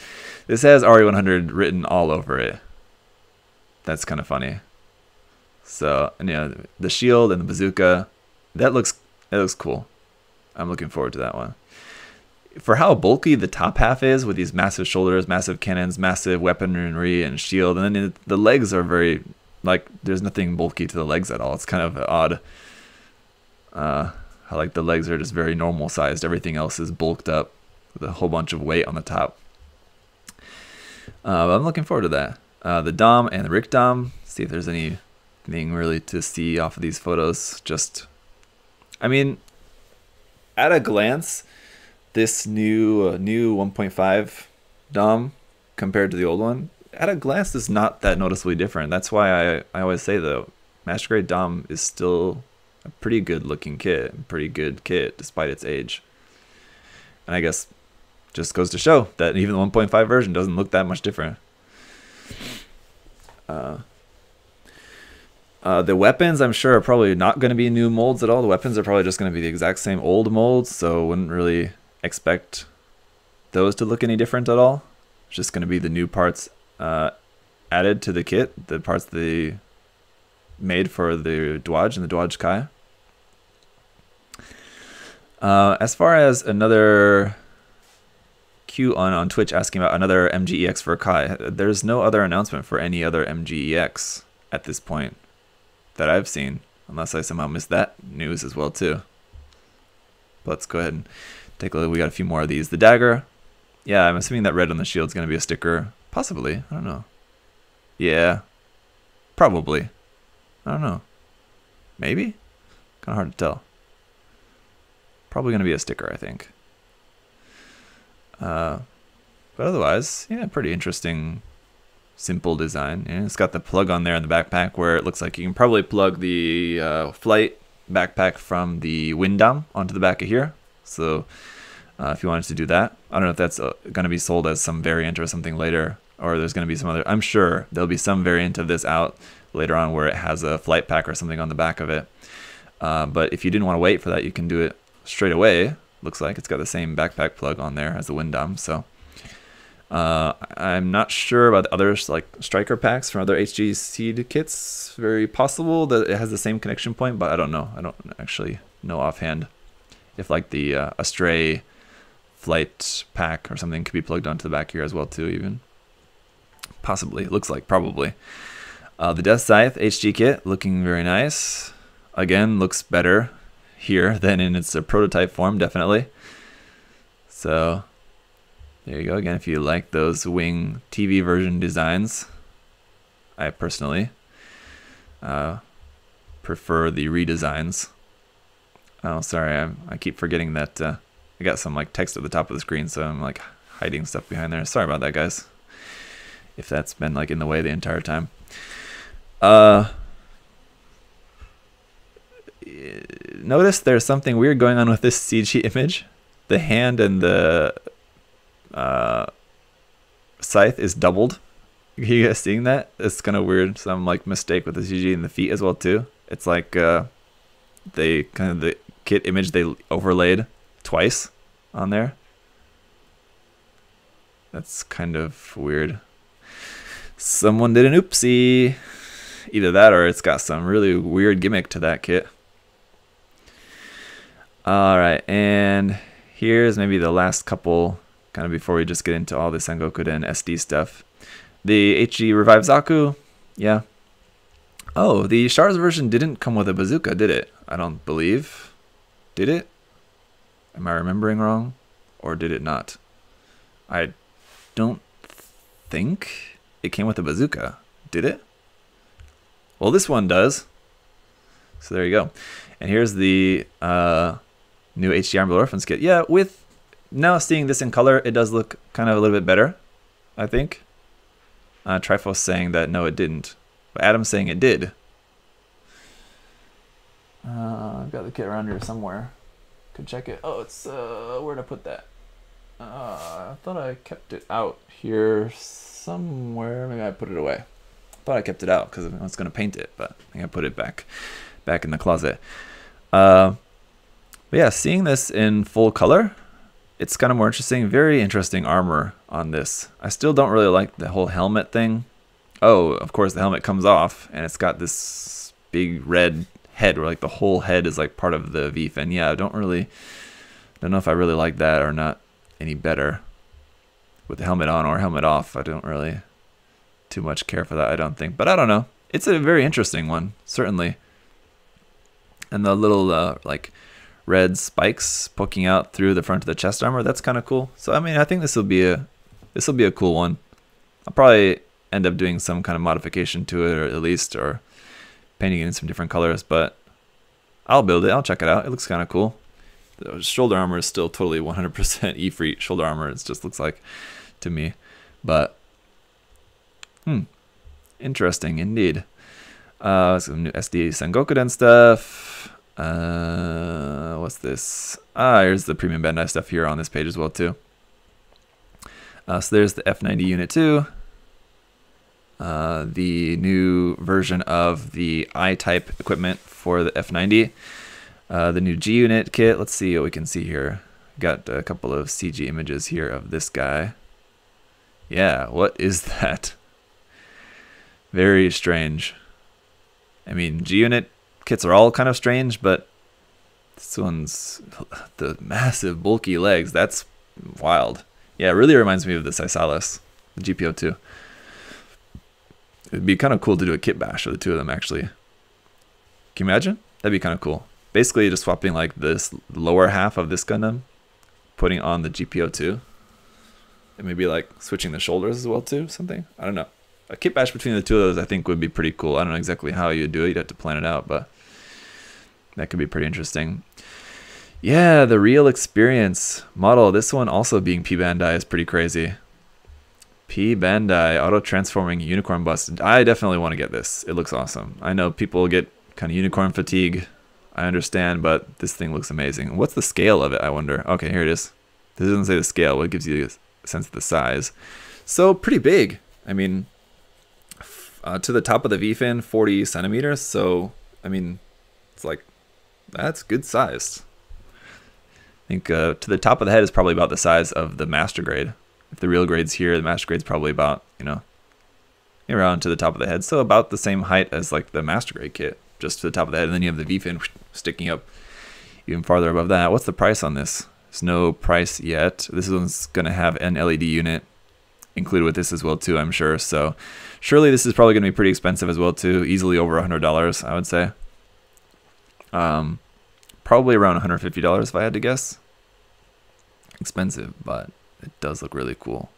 RE100 written all over it. That's kind of funny. So, and yeah, the shield and the bazooka, that looks cool. I'm looking forward to that one. For how bulky the top half is with these massive shoulders, massive cannons, massive weaponry and shield, and then the legs are very, like, there's nothing bulky to the legs at all. It's kind of odd. How like the legs are just very normal sized. Everything else is bulked up with a whole bunch of weight on the top. But I'm looking forward to that. The Dom and the Rick Dom. See if there's anything really to see off of these photos. Just, I mean, at a glance, this new 1.5 Dom compared to the old one, at a glance is not that noticeably different. That's why I always say though, Master Grade Dom is still a pretty good looking kit, pretty good kit despite its age. And I guess just goes to show that even the 1.5 version doesn't look that much different. The weapons, I'm sure, are probably not going to be new molds at all. The weapons are probably just going to be the exact same old molds, so wouldn't really expect those to look any different at all. It's just going to be the new parts added to the kit, the parts they made for the Dwaj and the Dwaj Kai. As far as another Q on Twitch asking about another MGEX for Kai, there's no other announcement for any other MGEX at this point that I've seen, unless I somehow missed that news as well too. But let's go ahead and take a look. We got a few more of these. The dagger, yeah, I'm assuming that red on the shield is going to be a sticker. Possibly, I don't know. Yeah, probably. I don't know. Maybe? Kind of hard to tell. Probably going to be a sticker, I think. But otherwise, yeah, pretty interesting, simple design. Yeah, it's got the plug on there in the backpack where it looks like you can probably plug the flight backpack from the Windom onto the back of here. So if you wanted to do that, I don't know if that's going to be sold as some variant or something later, or there's going to be some other, I'm sure there'll be some variant of this out later on where it has a flight pack or something on the back of it. But if you didn't want to wait for that, you can do it straight away. Looks like it's got the same backpack plug on there as the Windom. So I'm not sure about the others, like striker packs from other HGUC kits. Very possible that it has the same connection point, but I don't know. I don't actually know offhand if like the Astray flight pack or something could be plugged onto the back here as well too, even. Possibly. Looks like probably. The Death Scythe HG kit looking very nice. Again, looks better here than in its prototype form, definitely. So there you go. Again, if you like those wing TV version designs, I personally prefer the redesigns. Oh, sorry, I keep forgetting that I got some like text at the top of the screen, so I'm like hiding stuff behind there. Sorry about that, guys, if that's been like in the way the entire time. Notice there's something weird going on with this CG image. The hand and the scythe is doubled. You guys seeing that? It's kind of weird. Some like mistake with the CG and the feet as well too. It's like they kind of the kit image they overlaid twice on there. That's kind of weird. Someone did an oopsie. Either that or it's got some really weird gimmick to that kit. Alright, and here's maybe the last couple, kind of before we just get into all the Sengoku Den SD stuff. The HG Revive Zaku, yeah. Oh, the Stars version didn't come with a bazooka, did it? I don't believe. Did it? Am I remembering wrong? Or did it not? I don't think it came with a bazooka. Did it? Well, this one does. So there you go. And here's the new HG Armed Orphans kit. Yeah, with now seeing this in color, it does look kind of a little bit better, I think. Trifos saying that no, it didn't. But Adam's saying it did. I've got the kit around here somewhere. Could check it. Oh, it's where'd I put that? I thought I kept it out here somewhere. Maybe I put it away. I thought I kept it out because I was going to paint it, but I think I put it back in the closet. But yeah, seeing this in full color, it's kind of more interesting. Very interesting armor on this. I still don't really like the whole helmet thing. Oh, of course the helmet comes off and it's got this big red head where like the whole head is like part of the V-fin. Yeah, I don't know if I really like that or not any better with the helmet on or helmet off. I don't really too much care for that, I don't think. But I don't know. It's a very interesting one, certainly. And the little like red spikes poking out through the front of the chest armor, that's kind of cool. So I mean, I think this will be a cool one. I'll probably end up doing some kind of modification to it, or at least, or painting it in some different colors, but I'll build it. I'll check it out. It looks kind of cool. The shoulder armor is still totally 100% Ifrit shoulder armor. It just looks like to me, but interesting indeed. Some new SD Sengoku Den stuff. What's this? Here's the premium Bandai stuff here on this page as well too. So there's the F90 unit 2. The new version of the I-type equipment for the F90. The new G unit kit. Let's see what we can see here. Got a couple of CG images here of this guy. Yeah, what is that? Very strange. I mean, G unit kits are all kind of strange, but this one's the massive bulky legs. That's wild. Yeah, it really reminds me of the Scythe, the GPO2. It'd be kind of cool to do a kit bash of the two of them, actually. Can you imagine? That'd be kind of cool. Basically, just swapping like this lower half of this Gundam, putting on the GPO2, and maybe like switching the shoulders as well too. Something, I don't know. A kit bash between the two of those, I think, would be pretty cool. I don't know exactly how you'd do it. You'd have to plan it out, but that could be pretty interesting. Yeah, the Real Experience model. This one also being P Bandai is pretty crazy. P Bandai auto transforming unicorn bust. I definitely want to get this. It looks awesome. I know people get kind of unicorn fatigue. I understand, but this thing looks amazing. What's the scale of it, I wonder? Okay, here it is. This doesn't say the scale, but it gives you a sense of the size. So pretty big. I mean, to the top of the V-fin, 40 centimeters. So, I mean, it's like, that's good size. I think to the top of the head is probably about the size of the master grade. If the real grade's here, the master grade's probably about, you know, around to the top of the head. So about the same height as like the master grade kit, just to the top of the head. And then you have the V-fin sticking up even farther above that. What's the price on this? There's no price yet. This one's going to have an LED unit included with this as well too, I'm sure. So surely this is probably going to be pretty expensive as well too. Easily over $100, I would say. Probably around $150 if I had to guess. Expensive, but it does look really cool.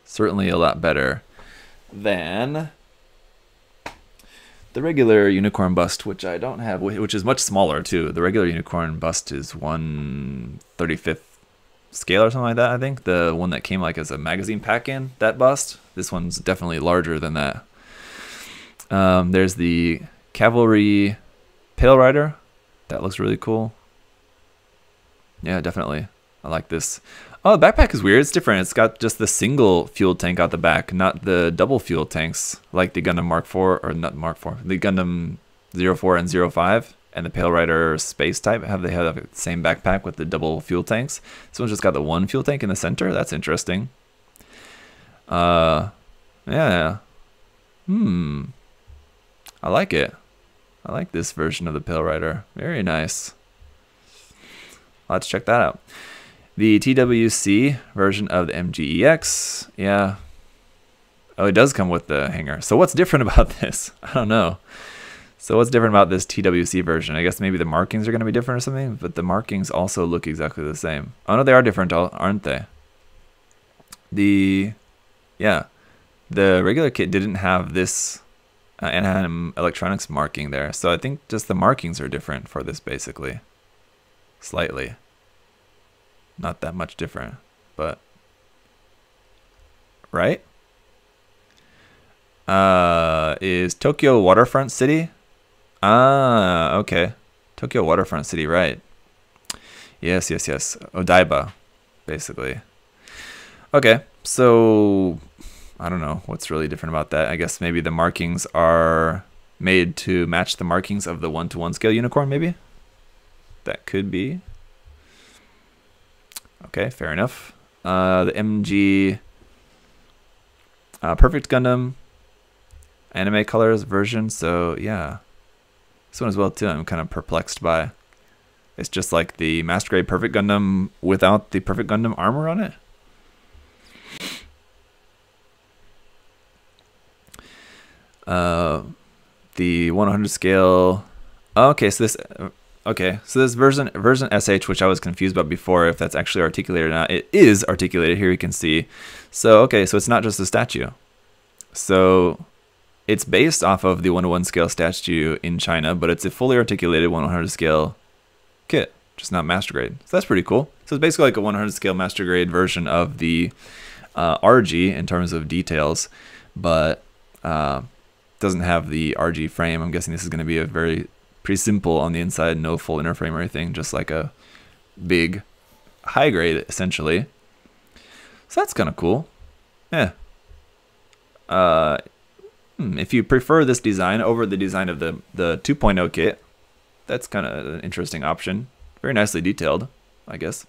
Certainly a lot better than the regular unicorn bust, which I don't have, which is much smaller too. The regular unicorn bust is 1/35th scale or something like that, I think. The one that came like as a magazine pack-in, that bust. This one's definitely larger than that. There's the Cavalry Pale Rider. That looks really cool. Yeah, definitely. I like this. Oh, the backpack is weird. It's different. It's got just the single fuel tank out the back, not the double fuel tanks like the Gundam Mark IV, or not Mark IV, the Gundam 04 and 05 and the Pale Rider Space type. They have the same backpack with the double fuel tanks. This one's just got the one fuel tank in the center. That's interesting. Yeah. I like it. I like this version of the Pale Rider. Very nice. Let's check that out. The TWC version of the MGEX, yeah. Oh, it does come with the hanger. So what's different about this? I don't know. So what's different about this TWC version? I guess maybe the markings are going to be different or something, but the markings also look exactly the same. Oh no, they are different, aren't they? Yeah, the regular kit didn't have this Anaheim Electronics marking there, so I think just the markings are different for this, basically. Slightly. Not that much different, but right? Is Tokyo Waterfront City? Ah, okay. Tokyo Waterfront City, right. Yes. Odaiba, basically. Okay, so I don't know what's really different about that. I guess maybe the markings are made to match the markings of the 1-to-1 scale unicorn, maybe? That could be. Okay, fair enough. The MG Perfect Gundam anime colors version. So yeah, this one as well too. I'm kind of perplexed by. It's just like the Master Grade Perfect Gundam without the Perfect Gundam armor on it. The 100 scale. Okay, so this. Okay, so this version SH, which I was confused about before, if that's actually articulated or not, it is articulated. Here you can see. So okay, so it's not just a statue. So it's based off of the 1-to-1 scale statue in China, but it's a fully articulated 100 scale kit, just not master grade. So that's pretty cool. So it's basically like a 100 scale master grade version of the RG in terms of details, but doesn't have the RG frame. I'm guessing this is going to be a pretty simple on the inside, no full inner frame or anything, just like a big high grade essentially. So that's kind of cool. Yeah. If you prefer this design over the design of the 2.0 kit, that's kind of an interesting option. Very nicely detailed, I guess.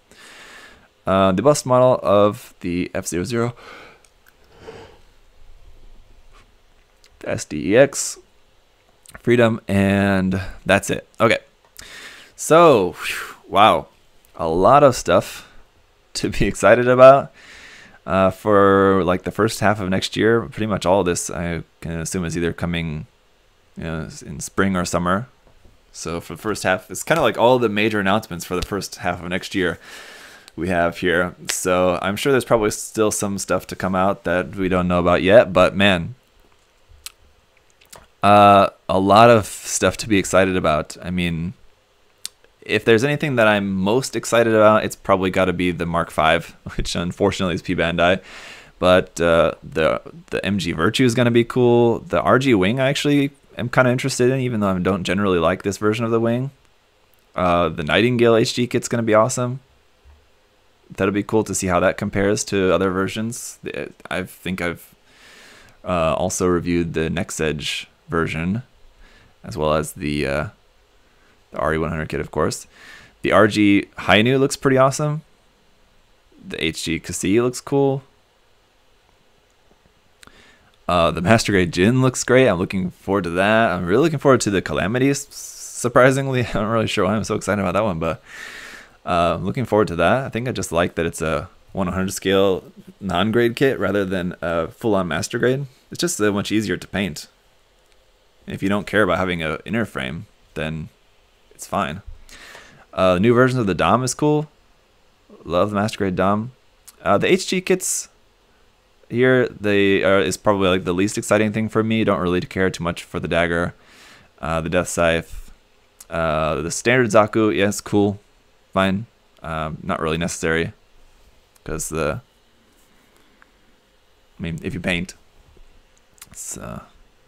The bust model of the F00, the SDEX, Freedom, and that's it. Okay, so wow, a lot of stuff to be excited about for like the first half of next year. Pretty much all of this I can assume is either coming, in spring or summer. So for the first half, it's kind of like all the major announcements for the first half of next year we have here. So I'm sure there's probably still some stuff to come out that we don't know about yet, but man, a lot of stuff to be excited about. I mean, if there's anything that I'm most excited about, it's probably got to be the Mark V, which unfortunately is P Bandai. But the MG Virtue is going to be cool. The RG Wing I actually am kind of interested in, even though I don't generally like this version of the wing. The Nightingale HG kit's going to be awesome. That'll be cool to see how that compares to other versions. I think I've also reviewed the Next Edge version, as well as the RE100 kit, of course. The RG Hainu looks pretty awesome. The HGUC looks cool. The Master Grade Jin looks great. I'm looking forward to that. I'm really looking forward to the Calamities, surprisingly. I'm not really sure why I'm so excited about that one, but I'm looking forward to that. I think I just like that it's a 100 scale non-grade kit rather than a full-on Master Grade. It's just so much easier to paint. If you don't care about having an inner frame, then it's fine. The new versions of the Dom is cool. Love the Master Grade Dom. The HG kits here, is probably like the least exciting thing for me. Don't really care too much for the dagger, the death scythe, the standard Zaku. Yes, cool, fine. Not really necessary because I mean, if you paint, it's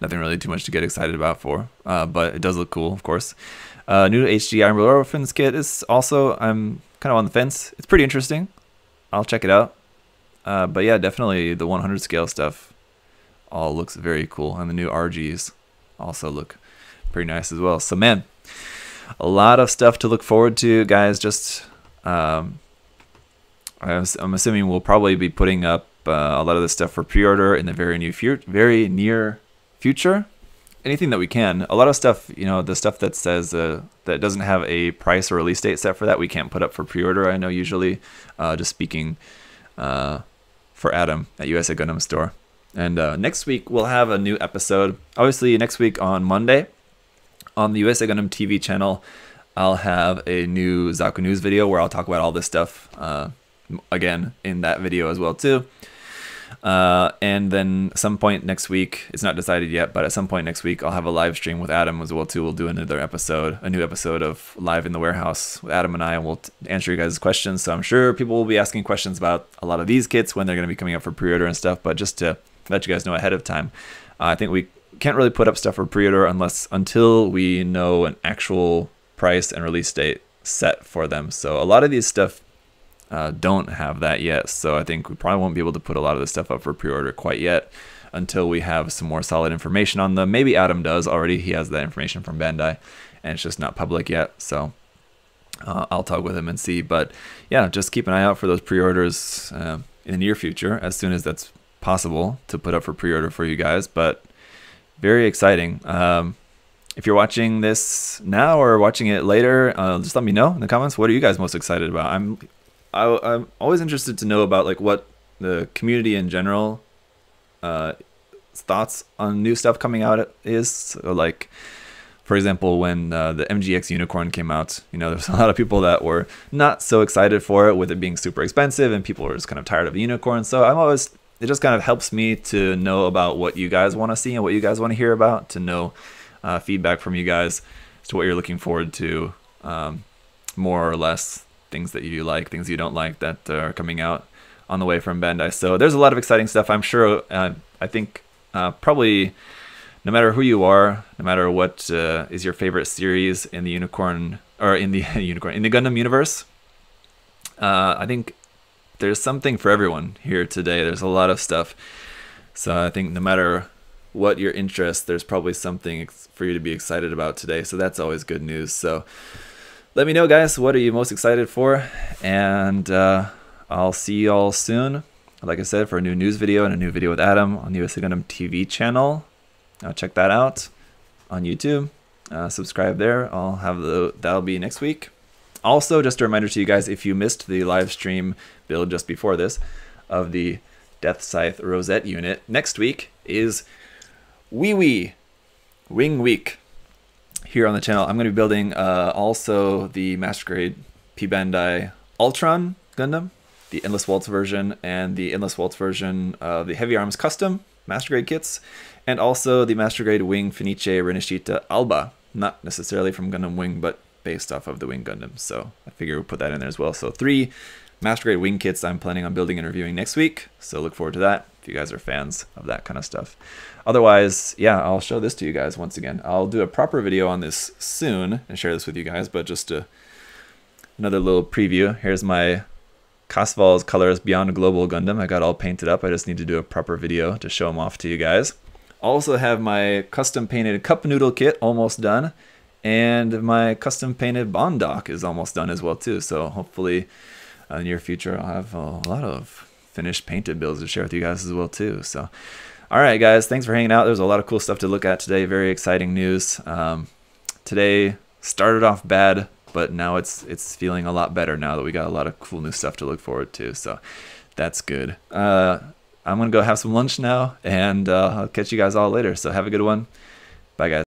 nothing really too much to get excited about for. But it does look cool, of course. New HG Iron Orphans kit is also, I'm kind of on the fence. It's pretty interesting. I'll check it out. But yeah, definitely the 100 scale stuff all looks very cool, and the new RGs also look pretty nice as well. So man, a lot of stuff to look forward to, guys. Just I'm assuming we'll probably be putting up a lot of this stuff for pre-order in the very near future. Anything that we can. A lot of stuff, you know, the stuff that says that doesn't have a price or release date set for that, we can't put up for pre-order. I know usually, just speaking for Adam at USA Gundam Store. And next week we'll have a new episode. Obviously next week on Monday on the USA Gundam TV channel, I'll have a new Zaku News video where I'll talk about all this stuff again in that video as well too. And then some point next week, it's not decided yet, but at some point next week I'll have a live stream with Adam as well too. We'll do another episode, a new episode of Live in the Warehouse with Adam and I, and we'll answer you guys' questions. So I'm sure people will be asking questions about a lot of these kits when they're going to be coming up for pre-order and stuff, but just to let you guys know ahead of time, I think we can't really put up stuff for pre-order until we know an actual price and release date set for them. So a lot of these stuff don't have that yet, so I think we probably won't be able to put a lot of this stuff up for pre-order quite yet until we have some more solid information on them. Maybe Adam does already. He has that information from Bandai, and it's just not public yet, so I'll talk with him and see. But yeah, just keep an eye out for those pre-orders in the near future, as soon as that's possible to put up for pre-order for you guys. But very exciting. If you're watching this now or watching it later, just let me know in the comments. What are you guys most excited about? I'm always interested to know about like what the community in general thoughts on new stuff coming out is. So like, for example, when the MGX Unicorn came out, you know, there's a lot of people that were not so excited for it, with it being super expensive, and people were just kind of tired of the Unicorn. So it just kind of helps me to know about what you guys want to see and what you guys want to hear about, to know feedback from you guys as to what you're looking forward to, more or less things that you like, things you don't like that are coming out on the way from Bandai. So there's a lot of exciting stuff. I'm sure, I think probably no matter who you are, no matter what is your favorite series in the Unicorn, or in the in the Gundam universe, I think there's something for everyone here today. There's a lot of stuff. So I think no matter what your interest, there's probably something for you to be excited about today. So that's always good news. So let me know, guys, what are you most excited for? And I'll see you all soon, like I said, for a new news video and a new video with Adam on the USA Gundam TV channel. Check that out on YouTube. Subscribe there. That'll be next week. Also, just a reminder to you guys, if you missed the live stream build just before this of the Death Scythe Rosette unit, next week is Wing Week here on the channel. I'm going to be building also the Master Grade P Bandai Ultron Gundam, the Endless Waltz version, and the Endless Waltz version of the Heavy Arms Custom Master Grade kits, and also the Master Grade Wing Fenice Renashita Alba, not necessarily from Gundam Wing, but based off of the Wing Gundam. So I figure we'll put that in there as well. So 3 Master Grade Wing kits I'm planning on building and reviewing next week. So look forward to that if you guys are fans of that kind of stuff. Otherwise, yeah, I'll show this to you guys once again. I'll do a proper video on this soon and share this with you guys, but just another little preview. Here's my Casval's Colors Beyond Global Gundam. I got all painted up. I just need to do a proper video to show them off to you guys. Also have my custom painted cup noodle kit almost done, and my custom painted Bondock is almost done as well too. So hopefully in the near future I'll have a lot of finished painted builds to share with you guys as well too. So alright guys, thanks for hanging out. There's a lot of cool stuff to look at today. Very exciting news. Today started off bad, but now it's feeling a lot better now that we got a lot of cool new stuff to look forward to. So that's good. I'm gonna go have some lunch now, and I'll catch you guys all later. So have a good one. Bye guys.